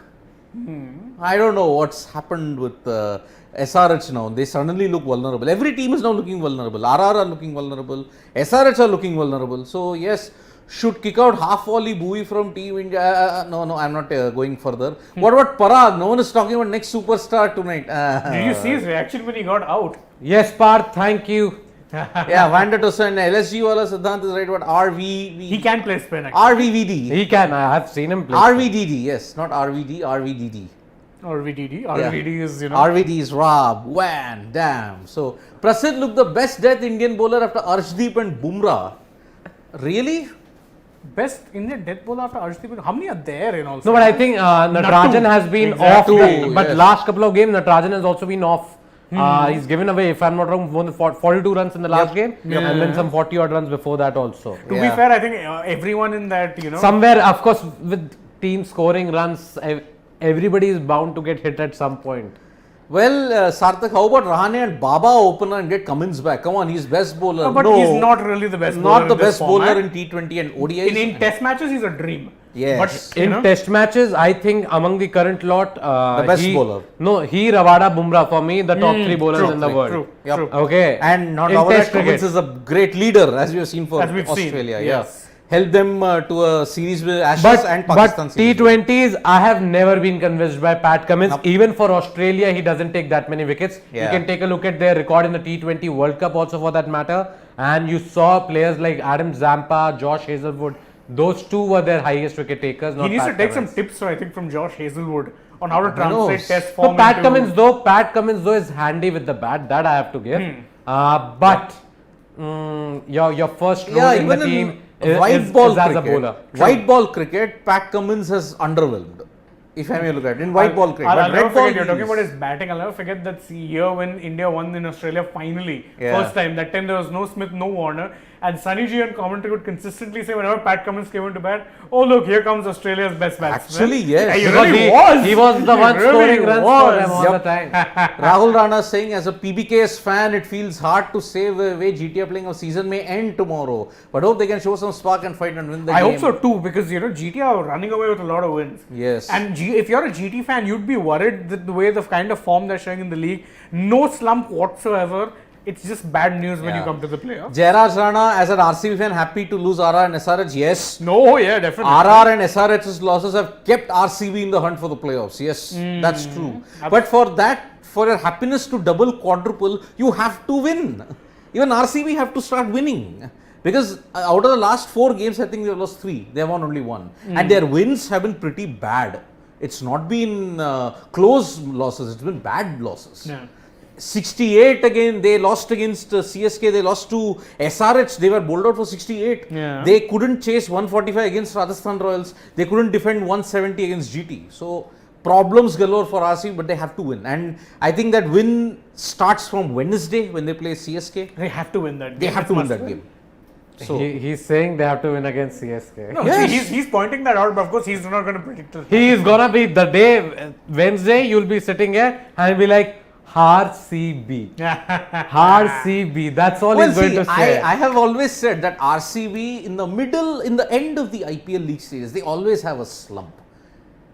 I don't know what's happened with SRH now. They suddenly look vulnerable. Every team is now looking vulnerable. RR are looking vulnerable. SRH are looking vulnerable. So yes, should kick out half volley buoy from Team India. No, I'm not going further. What about Parag? No one is talking about next superstar tonight. Did you see his reaction when he got out? Yes, Parth, thank you. Yeah, Vander Dussen, LSG wala Siddhant is right about RVV. He can play spin actually. RVVD. He can. I have seen him play. RVDD, yes, not RVD, RVDD. Or VDD. RVD is, RVD is Rob, Wan, damn. So, Prasid looked the best death Indian bowler after Arshdeep and Bumrah. Really? Best Indian death bowler after Arshdeep. How many are there in also? No, but I think Natarajan has been off. Exactly. But Yes. last couple of games, Natarajan has also been off. He's given away, if I'm not wrong, more than 42 runs in the last game, and then some 40 odd runs before that also. To be fair, I think everyone in that, Somewhere, of course, with team scoring runs, everybody is bound to get hit at some point. Well, Sarthak, how about Rahane and Baba opener and get Cummins back? Come on, he's best bowler. No, but he's not really the best bowler. Not the in this best bowler format. in T20 and ODIs. In test matches, he's a dream. Yes. But, In test matches, I think among the current lot, the best bowler. No, he, Ravada, Bumrah, for me, the top 3 bowlers in the world. True. Yep. Okay. And not In only test that, Cummins cricket. is a great leader, as we have seen for As we've seen, Australia. yes. Helped them to a series with Ashes and Pakistan But series. T20s, I have never been convinced by Pat Cummins. Even for Australia, he doesn't take that many wickets. Yeah. You can take a look at their record in the T20 World Cup also for that matter. And you saw players like Adam Zampa, Josh Hazelwood. Those two were their highest wicket takers. He Not needs Pat to take Cummins. some tips, I think, from Josh Hazelwood on how to knows? translate test So form. Pat Cummins though is handy with the bat. That I have to give. But your first role in the even team white is ball as a cricket, bowler. white ball cricket, Pat Cummins has underwhelmed. If I may look at it, in white ball cricket. I'll But never red ball, forget, you're talking he's- about his batting. I'll never forget that year when India won in Australia finally. Yeah. First time. That time there was no Smith, no Warner. And Sunny G on commentary would consistently say whenever Pat Cummins came into bat, oh look, here comes Australia's best batsman. Actually, yes. Yeah, he Because really was. he was the He one really scoring runs for them all Yep. the time. Rahul Rana saying, as a PBKS fan, it feels hard to say the way GT are playing. Our season may end tomorrow, but hope they can show some spark and fight and win the I game. hope so too, because GT are running away with a lot of wins. Yes. And if you're a GT fan, you'd be worried that the way the kind of form they're showing in the league, no slump whatsoever. It's just bad news when you Yeah. come to the playoffs. Jairaj Rana, as an RCB fan, happy to lose RR and SRH. Yes. No, yeah, definitely. RR and SRH's losses have kept RCB in the hunt for the playoffs. Yes, that's true. But for that, for your happiness to double, quadruple, you have to win. Even RCB have to start winning. Because out of the last 4 games, I think they lost 3. They have won only 1. And their wins have been pretty bad. It's not been close losses, it's been bad losses. Yeah. 68 again, they lost against CSK, they lost to SRH, they were bowled out for 68. Yeah. They couldn't chase 145 against Rajasthan Royals, they couldn't defend 170 against GT. So, problems galore for RCB, but they have to win. And I think that win starts from Wednesday when they play CSK. They have to win that game. They have to win It's that must game. So, He's saying they have to win against CSK. No, Yes. see, he's pointing that out, but of course he's not going to predict it. He is gonna be the day Wednesday. You'll be sitting here and be like RCB, RCB. That's all well, he's going see, to say. I have always said that RCB in the end of the IPL league series, they always have a slump.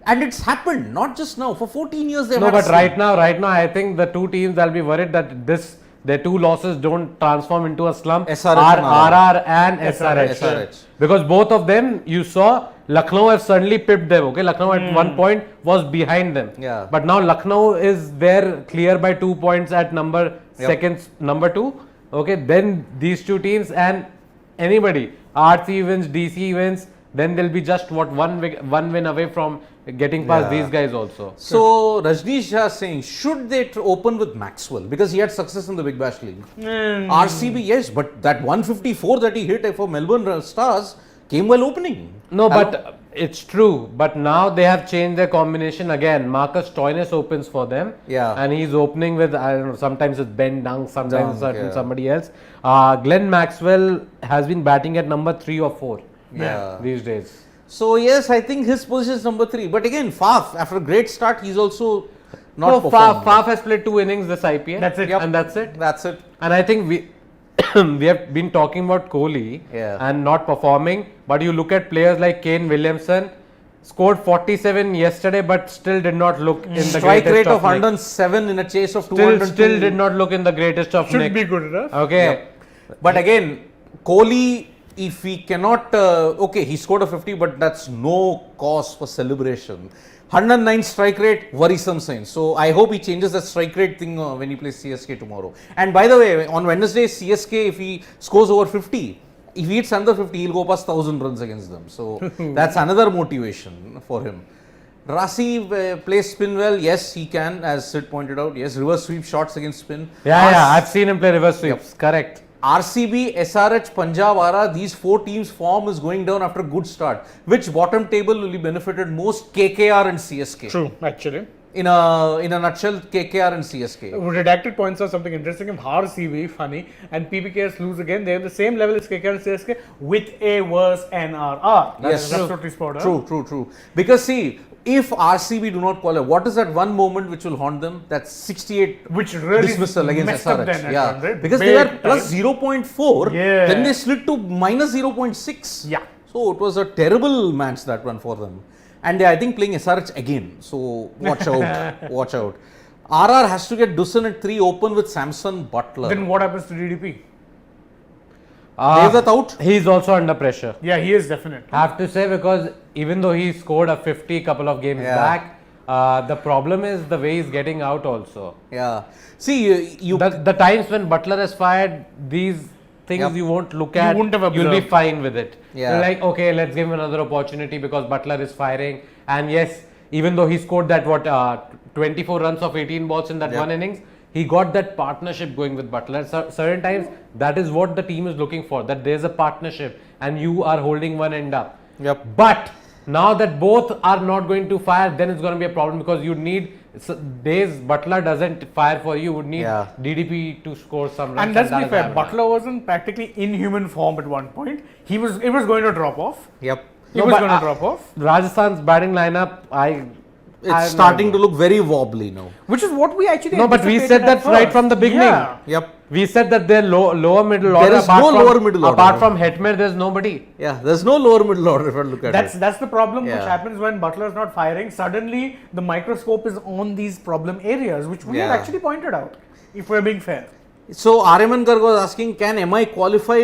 And it's happened, not just now. For 14 years they've No, had a but slump. right now, I think the two teams I'll be worried that their 2 losses don't transform into a slump. SRH RR and SRH. SRH. Because both of them, you saw Lucknow have suddenly pipped them. Okay, Lucknow at one point was behind them. Yeah. But now Lucknow is there clear by 2 points at number 2. Okay, then these 2 teams and anybody, RC wins, DC wins, then they'll be just one win away from getting past Yeah. these guys also. So Rajneesh is saying, should they open with Maxwell because he had success in the Big Bash League? RCB, yes, but that 154 that he hit for Melbourne Stars came while opening. No, Hello? but it's true. But now they have changed their combination again. Marcus Stoinis opens for them. Yeah. And he's opening with, I don't know, sometimes it's Ben Dunk, sometimes Dunk, it's yeah. somebody else. Glenn Maxwell has been batting at number 3 or 4 Yeah. these days. So yes, I think his position is number 3. But again, Faf, after a great start, he's also not No, performed. Faf has played 2 innings this IPL. That's it. Yep. And that's it. That's it. And I think we we have been talking about Kohli Yeah. and not performing, but you look at players like Kane Williamson, scored 47 yesterday, but still did not look in the Strike greatest rate of nick. 107 in a chase of Still 202. did not look in the greatest of Should nick. be good enough. Okay. Yep. But again, Kohli, if he cannot, okay, he scored a 50, but that's no cause for celebration. 109 strike rate, worrisome sign. So I hope he changes the strike rate thing when he plays CSK tomorrow. And by the way, on Wednesday, CSK, if he scores over 50, if he hits under 50, he'll go past 1,000 runs against them. So that's another motivation for him. Rassie plays spin well. Yes, he can, as Sid pointed out. Yes, reverse sweep shots against spin. Yeah, I've seen him play reverse sweeps. Correct. RCB, SRH, Punjab, Ara, these 4 teams' form is going down after a good start. Which bottom table will be benefited most? KKR and CSK. True, actually. In a nutshell, KKR and CSK. Redacted points out something interesting. If RCB, funny, and PPKS lose again, they have the same level as KKR and CSK with a worse NRR. Yes, That's totally spot on. True. Because see, if RCB do not qualify, what is that one moment which will haunt them? That's 68 Which really dismissal against messed up SRH. their net Yeah, run rate. because Big they were time. plus 0.4, Yeah. then they slid to minus 0.6. Yeah. So it was a terrible match, that one, for them. And they, I think, playing SRH again. So watch out. Watch out. RR has to get Dussen at 3, open with Samson Buttler. Then what happens to DDP? Devdutt out? He's also under pressure. Yeah, he is definitely. Have to say, because even though he scored a 50 couple of games Yeah. back, the problem is the way he's getting out also. Yeah. See, you The times when Buttler has fired, these things Yep. you won't look You at, wouldn't have you'll be observed. fine with it. Yeah. You're like, okay, let's give him another opportunity because Buttler is firing. And yes, even though he scored that 24 runs of 18 balls in that Yep. one innings, he got that partnership going with Buttler. So, certain times, that is what the team is looking for, that there's a partnership and you are holding one end up. Yep. But now that both are not going to fire, then it's going to be a problem because you need days Buttler doesn't fire for you, would need Yeah. DDP to score some runs. And let's that be is fair, happening. Buttler was in practically inhuman form at one point. It was going to drop off. Yep. He No, was but, going to drop off. Rajasthan's batting lineup, It's starting to look very wobbly now. Which is what we actually No, but we anticipated said at that right first. from the beginning. Yeah. Yep. We said that they're lower middle order. There is apart no from- lower middle order. Apart from Hetmer, there's nobody. Yeah, there's no lower middle order if I look at it. That's the problem which Yeah. happens when Buttler is not firing. Suddenly, the microscope is on these problem areas, which we have Yeah. actually pointed out, if we're being fair. So Aryaman Garg was asking, can MI qualify?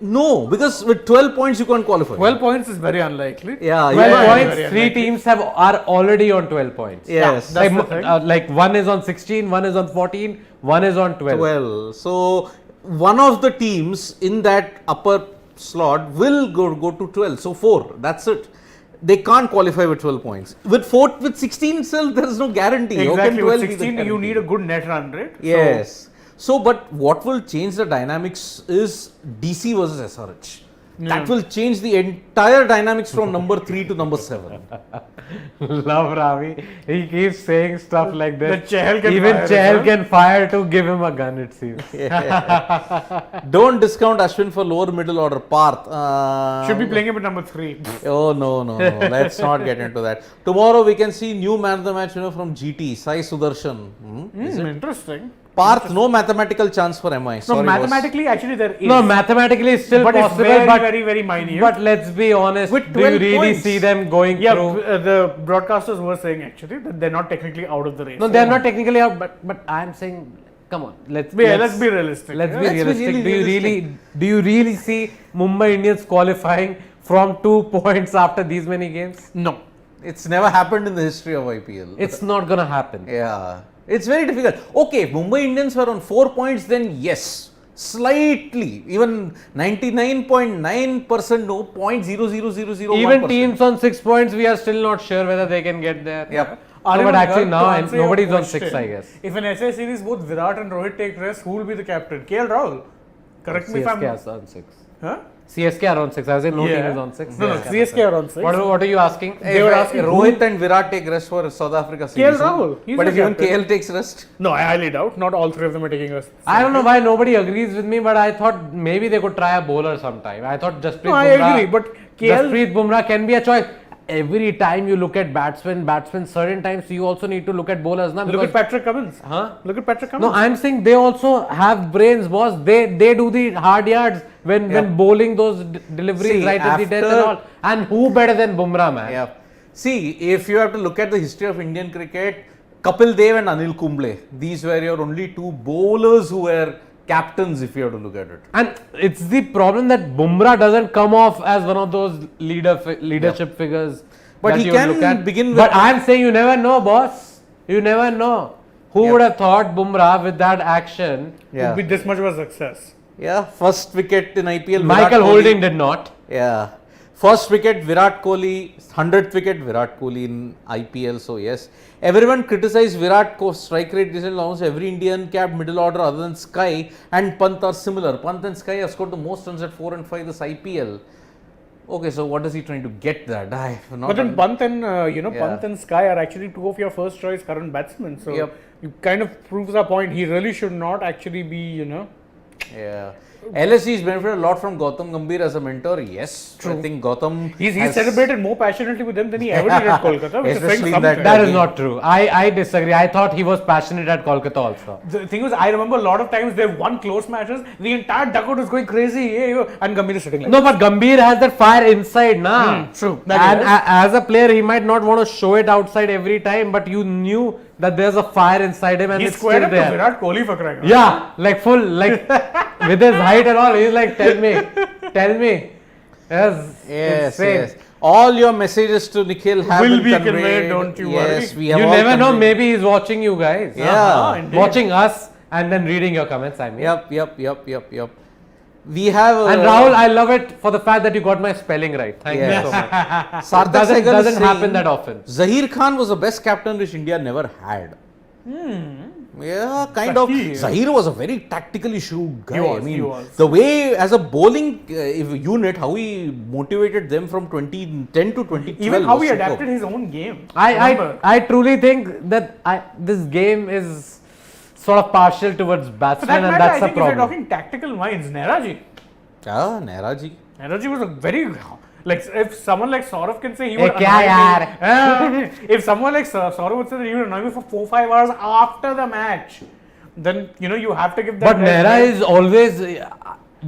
No, because with 12 points you can't qualify. 12 points is very unlikely. Yeah, 12 yeah. points, very 3 unlikely. teams are already on 12 points. Yes. That's Like, the thing. like one is on 16, one is on 14, one is on 12. 12. So one of the teams in that upper slot will go to 12. So 4. That's it. They can't qualify with 12 points. With 16 itself, there is no guarantee. How can Exactly. 12 With be the 16, you guarantee? need a good net run rate. Yes. So, but what will change the dynamics is DC versus SRH. That will change the entire dynamics from number 3 to number 7. Love Ravi. He keeps saying stuff like this. That Chahal can Even fire, Chahal huh? can fire to give him a gun, it seems. Don't discount Ashwin for lower middle order. Parth. Should be playing him at number 3. Oh, no. Let's not get into that. Tomorrow we can see new man of the match from GT, Sai Sudarshan. Interesting. Parth, no mathematical chance for MI. No, Sorry, mathematically, actually, there is. No, mathematically it's still but it's possible, very, but, very, very minute. but let's be honest, With do you 12 really points. see them going yeah, through? the broadcasters were saying actually that they're not technically out of the race. No, they're not technically out, but I'm saying, come on, let's Yeah, let's be realistic. Let's Yeah. be realistic. Do you really see Mumbai Indians qualifying from 2 points after these many games? No. It's never happened in the history of IPL. It's not gonna happen. Yeah. It's very difficult. Okay, if Mumbai Indians were on 4 points, then yes. Slightly, even 99.9% no, 0.00001%. Even teams on 6 points, we are still not sure whether they can get there. Yep. No, but actually to now answer your nobody's on question, 6, I guess. If in SA series both Virat and Rohit take rest, who will be the captain? KL Rahul. Correct me if I'm. CSK is on 6. Huh? CSK are on 6. I was saying no team Yeah. is on 6. No, no, CSK are on 6. What are you asking? They were asking Rohit and Virat take rest for South Africa series. Rahul, he's But the if even captain. KL takes rest, No, I highly doubt. Not all three of them are taking rest. I don't know why nobody agrees with me, but I thought maybe they could try a bowler sometime. I thought Jasprit No, I Bumrah, agree, but KL Jasprit Bumrah can be a choice. Every time you look at batsmen, certain times you also need to look at bowlers. Na, Look because- at Patrick Cummins. Huh? Look at Patrick Cummins. No, I'm saying they also have brains, boss. They do the hard yards when bowling those deliveries See, right at the death and after- all. And who better than Bumrah, man? yeah. See, if you have to look at the history of Indian cricket, Kapil Dev and Anil Kumble, these were your only two bowlers who were captains if you have to look at it. And it's the problem that Bumrah doesn't come off as one of those leadership figures. But that he you would can look at. begin with- But I'm saying you never know, boss. You never know. Who Yeah. would have thought Bumrah with that action? Would be this much of a success. Yeah, first wicket in IPL. Michael Virat Kohli. Holding did not. Yeah. First wicket Virat Kohli, 100th wicket Virat Kohli in IPL. So yes, everyone criticized Virat Kohli's strike rate. This is almost every Indian capped middle order other than Sky and Pant are similar. Pant and Sky have scored the most runs at 4 and 5 this IPL. Okay, so what is he trying to get that? But then Pant and Pant Yeah. and Sky are actually two of your first choice current batsmen. So Yep. it kind of proves our point. He really should not actually be, Yeah. LSG's benefited a lot from Gautam Gambhir as a mentor. Yes, I think Gautam. He has- celebrated more passionately with them than he ever did at Kolkata, which is saying Especially in something. That is not true. I disagree. I thought he was passionate at Kolkata also. The thing was, I remember a lot of times they've won close matches. The entire dugout was going crazy, and Gambhir is sitting like. No, but Gambhir has that fire inside, na. True. And as a player, he might not want to show it outside every time, but you knew that there's a fire inside him and He it's squared still up to there. Virat Kohli for crying out loud. Yeah, like full, like with his height and all, he's like, tell me. Yes, insane. Yes. All your messages to Nikhil have Will been be conveyed. conveyed, don't you Yes, worry. we have You all never know, conveyed. maybe he's watching you guys. Yeah. Indeed. Watching us and then reading your comments, I mean. Yep. We have. And Rahul, I love it for the fact that you got my spelling right. Thank Yes. you so much. Sarthak Doesn't Sehgal is happen saying that often. Zahir Khan was the best captain which India never had. Yeah, kind of. Zahir. Zahir was a very tactically shrewd guy. He was. The way as a bowling unit, how he motivated them from 2010 to 2012. Even how was he superb. adapted his own game. Remember? I truly think that this game is sort of partial towards For batsmen, that and matter, that's I a think if you're problem. talking tactical minds, Nehraji. Nehraji. Nehraji was a very, like, if someone like Saurav can say he Hey, would kya annoy me, if someone like Saurav would say that he would annoy me for 4-5 hours after the match, then, you have to give that. But guy Nehra credit. is always,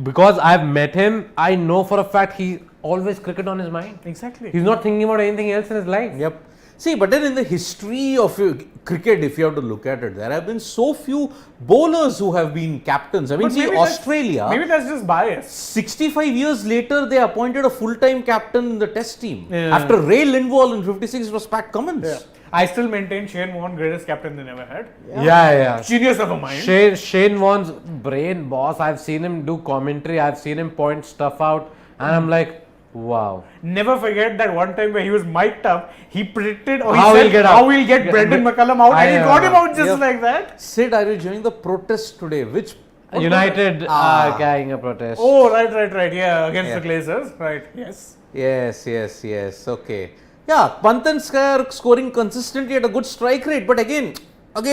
because I've met him, I know for a fact he always cricket on his mind. Exactly. He's not thinking about anything else in his life. Yep. See, but then in the history of cricket, if you have to look at it, there have been so few bowlers who have been captains. I mean, But see, maybe that's- Australia, Maybe that's just bias. 65 years later, they appointed a full-time captain in the test team. Yeah. After Ray Lindwall in 56, it was Pat Cummins. Yeah. I still maintain Shane Warne greatest captain they never had. Yeah. Genius of a mind. Shane Warne's brain, boss. I've seen him do commentary. I've seen him point stuff out, and I'm like, wow. Never forget that one time where he was mic'd up, he predicted or he How said he'll get how out. we'll get Brendan McCullum out, and he got him out just Yeah. like that. Sid, are you joining the protest today? Which United are carrying a protest. Oh, right. Yeah, against Yeah. the Glazers. Right. Yes. Yes. Okay. Yeah, Pant and Sky are scoring consistently at a good strike rate, but again,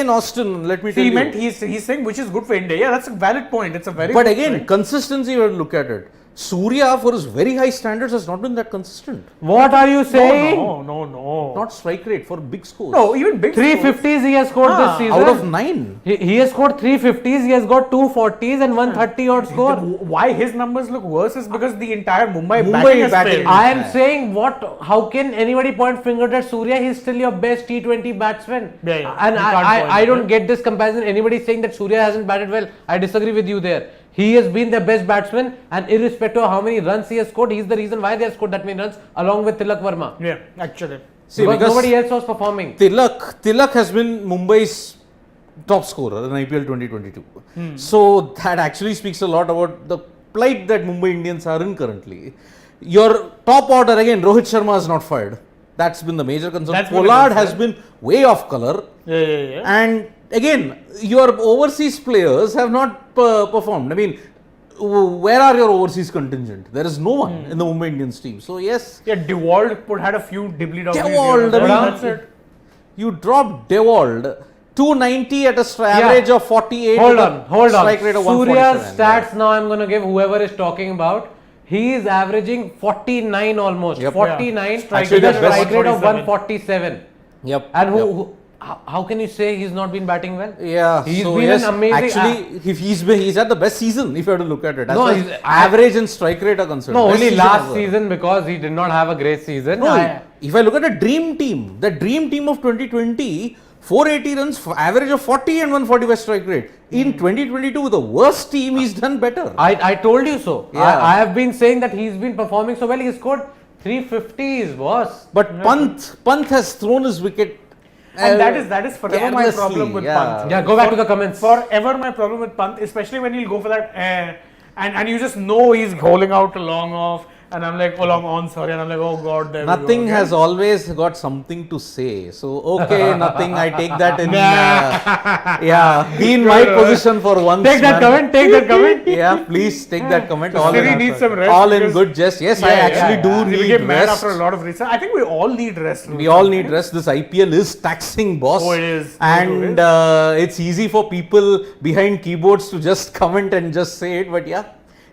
Austin, let me tell He you. meant he's saying which is good for India. Yeah, that's a valid point. It's a very. But good again, point. consistency, you have to look at it. Surya, for his very high standards, has not been that consistent. What are you saying? No. Not strike rate for big scores. No, even big. 350s he has scored this season. Out of 9. He has scored 350s, he has got 240s and 130 odd score. Why his numbers look worse is because the entire Mumbai Mumbai batting has batting. failed. I am saying how can anybody point finger at Surya? He's still your best T20 batsman. Yeah. And You can't point I it, don't yeah. get this comparison. Anybody saying that Surya hasn't batted well, I disagree with you there. He has been the best batsman, and irrespective of how many runs he has scored, he's the reason why they have scored that many runs along with Tilak Verma. Yeah, actually. See, because because nobody else was performing. Tilak has been Mumbai's top scorer in IPL 2022. So that actually speaks a lot about the plight that Mumbai Indians are in currently. Your top order again, Rohit Sharma is not fired. That's been the major concern. That's been a Pollard concern. has been way off color. Yeah. And again, your overseas players have not performed. I mean, where are your overseas contingent? There is no one in the Mumbai Indians team. So yes, Yeah, DeWalt had a few dibbly-dobbly. DeWalt, I mean, That's it. you dropped DeWalt 290 at a average of 48. Hold with on, a hold on. strike rate of Surya's 147. stats now I'm going to give whoever is talking about. He is averaging 49 almost. Yep. 49 Strike with rate a of strike rate of 147. 147. Yep. And yep. how can you say he's not been batting well? Yeah, He's so been yes, an amazing. actually, he's had the best season if you have to look at it. As No, far he's- as average and strike rate are concerned. No, Best only season last ever. season because he did not have a great season. No, if I look at a dream team, the dream team of 2020, 480 runs, average of 40 and 145 strike rate. In 2022, with the worst team, he's done better. I told you so. Yeah. I have been saying that he's been performing so well. He scored 350s, boss. But Pant has thrown his wicket. And that is forever my problem with Pant. Yeah, go back to the comments. Forever my problem with Pant, especially when he'll go for that and you just know he's holding out a long off, and I'm like, oh, long on, sorry, and I'm like, oh god, there Nothing we go. has always got something to say. So, okay, nothing, I take that in. Be in my position for once. Take that man. comment, take that comment. Yeah, please take that comment. All Siri in, needs some rest all in because- good jest. Yes, I actually do We need get mad rest. after a lot of research. I think we all need rest. We all need rest. This IPL is taxing, boss. Oh, it is. And it's easy for people behind keyboards to just comment and just say it. But yeah,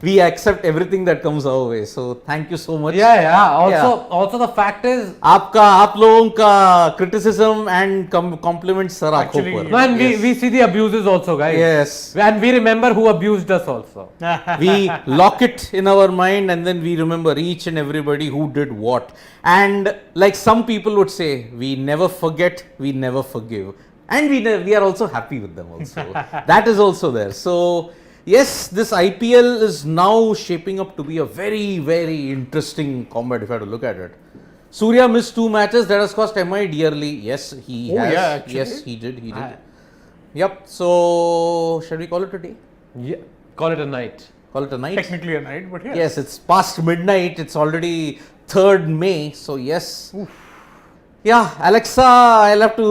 we accept everything that comes our way. So thank you so much. Also the fact is, आप लोगों का criticism and compliments sir आंखों Actually, पर. man, Yes. we see the abuses also, guys. Yes. And we remember who abused us also. We lock it in our mind and then we remember each and everybody who did what. And like some people would say, we never forget, we never forgive. And we are also happy with them also. That is also there. So yes, this IPL is now shaping up to be a very, very interesting combat if I have to look at it. Surya missed 2 matches, that has cost MI dearly. Yes, he has. yeah, actually. Yes, he did. Yep. So shall we call it a day? Yeah. Call it a night. Call it a night? Technically a night, but yeah. Yes, it's past midnight. It's already 3rd May. So yes. Yeah, Alexa, I'll have to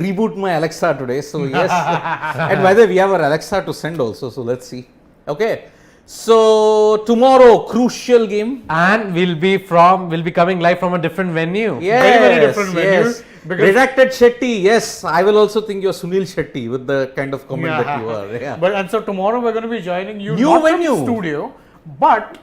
reboot my Alexa today. So yes. And by the way, we have our Alexa to send also. So let's see. Okay. So tomorrow, crucial game. And we'll be coming live from a different venue. Yes, very different venue, yes. because- Redacted Shetty. Yes, I will also think you're Sunil Shetty with the kind of comment that you are. Yeah. But and so tomorrow we're going to be joining you New not venue. from the studio, but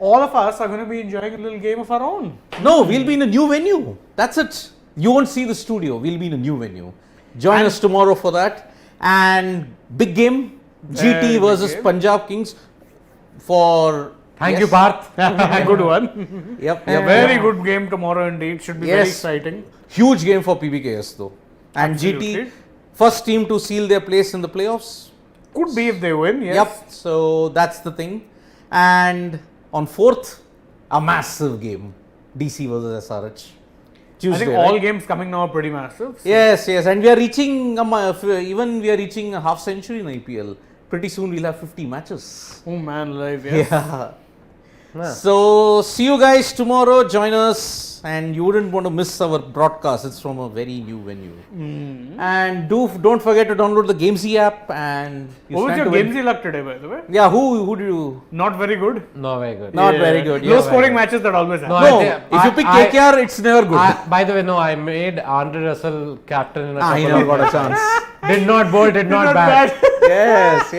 all of us are going to be enjoying a little game of our own. No, we'll be in a new venue. That's it. You won't see the studio. We'll be in a new venue. Join us tomorrow for that. And big game. GT big versus game. Punjab Kings for. Thank yes. you, Parth. Good one. Yep. Very good game tomorrow indeed. Should be very Yes. exciting. Huge game for PBKS though. And Absolutely. GT, first team to seal their place in the playoffs. Could be if they win. Yes. Yep. So that's the thing. And on 4th, a massive game. DC versus SRH. Tuesday, I think right? all games coming now are pretty massive. So Yes, and we are reaching even we are reaching a half century in IPL. Pretty soon we'll have 50 matches. Oh man, live. Yes. Yeah. Yeah. So see you guys tomorrow. Join us, and you wouldn't want to miss our broadcast. It's from a very new venue. And don't forget to download the Gamezy app. And What was stand your to win. Gamezy luck today, by the way? Yeah, who do you? Not very good. No, very good. Not Yeah. very good. Low Yeah. scoring matches that always happen. No, No, I- if you pick I- KKR, it's never good. By the way, no, I made Andre Russell captain in a He couple never of got a chance. Did not bowl, did not Not bat. Yes.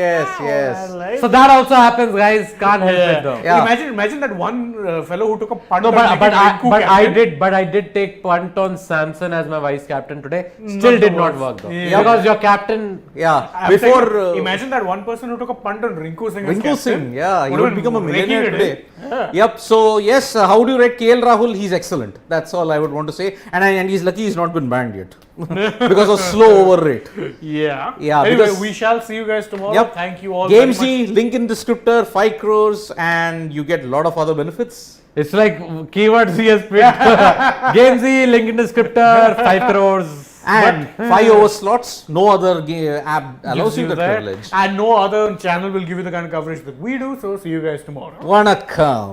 Like- So that also happens, guys. Can't help it though. Yeah. Imagine that one fellow who took a punt. No, on but making Rinku captain. I did take punt on Samson as my vice captain today. Not Still the did not worst. work though. Yeah. Because your captain. Yeah. I'm Before saying, imagine that one person who took a punt on Rinku Singh. as Rinku captain. Singh, yeah, he Would would have become a been raking millionaire it in. today. Yeah. Yep. So yes, how do you rate KL Rahul? He's excellent. That's all I would want to say. And he's lucky he's not been banned yet because of slow over rate. Yeah. Yeah, Anyway, because- we shall see you guys tomorrow. Yep. Thank you all very much. Gamezy, link in descriptor, 5 crores, and you get a lot of other benefits. It's like keywords he has picked. Gamezy, link in descriptor, 5 crores. And 5 over slots, no other app allows Gives you that that, privilege. and no other channel will give you the kind of coverage that we do. So see you guys tomorrow. Vanakkam.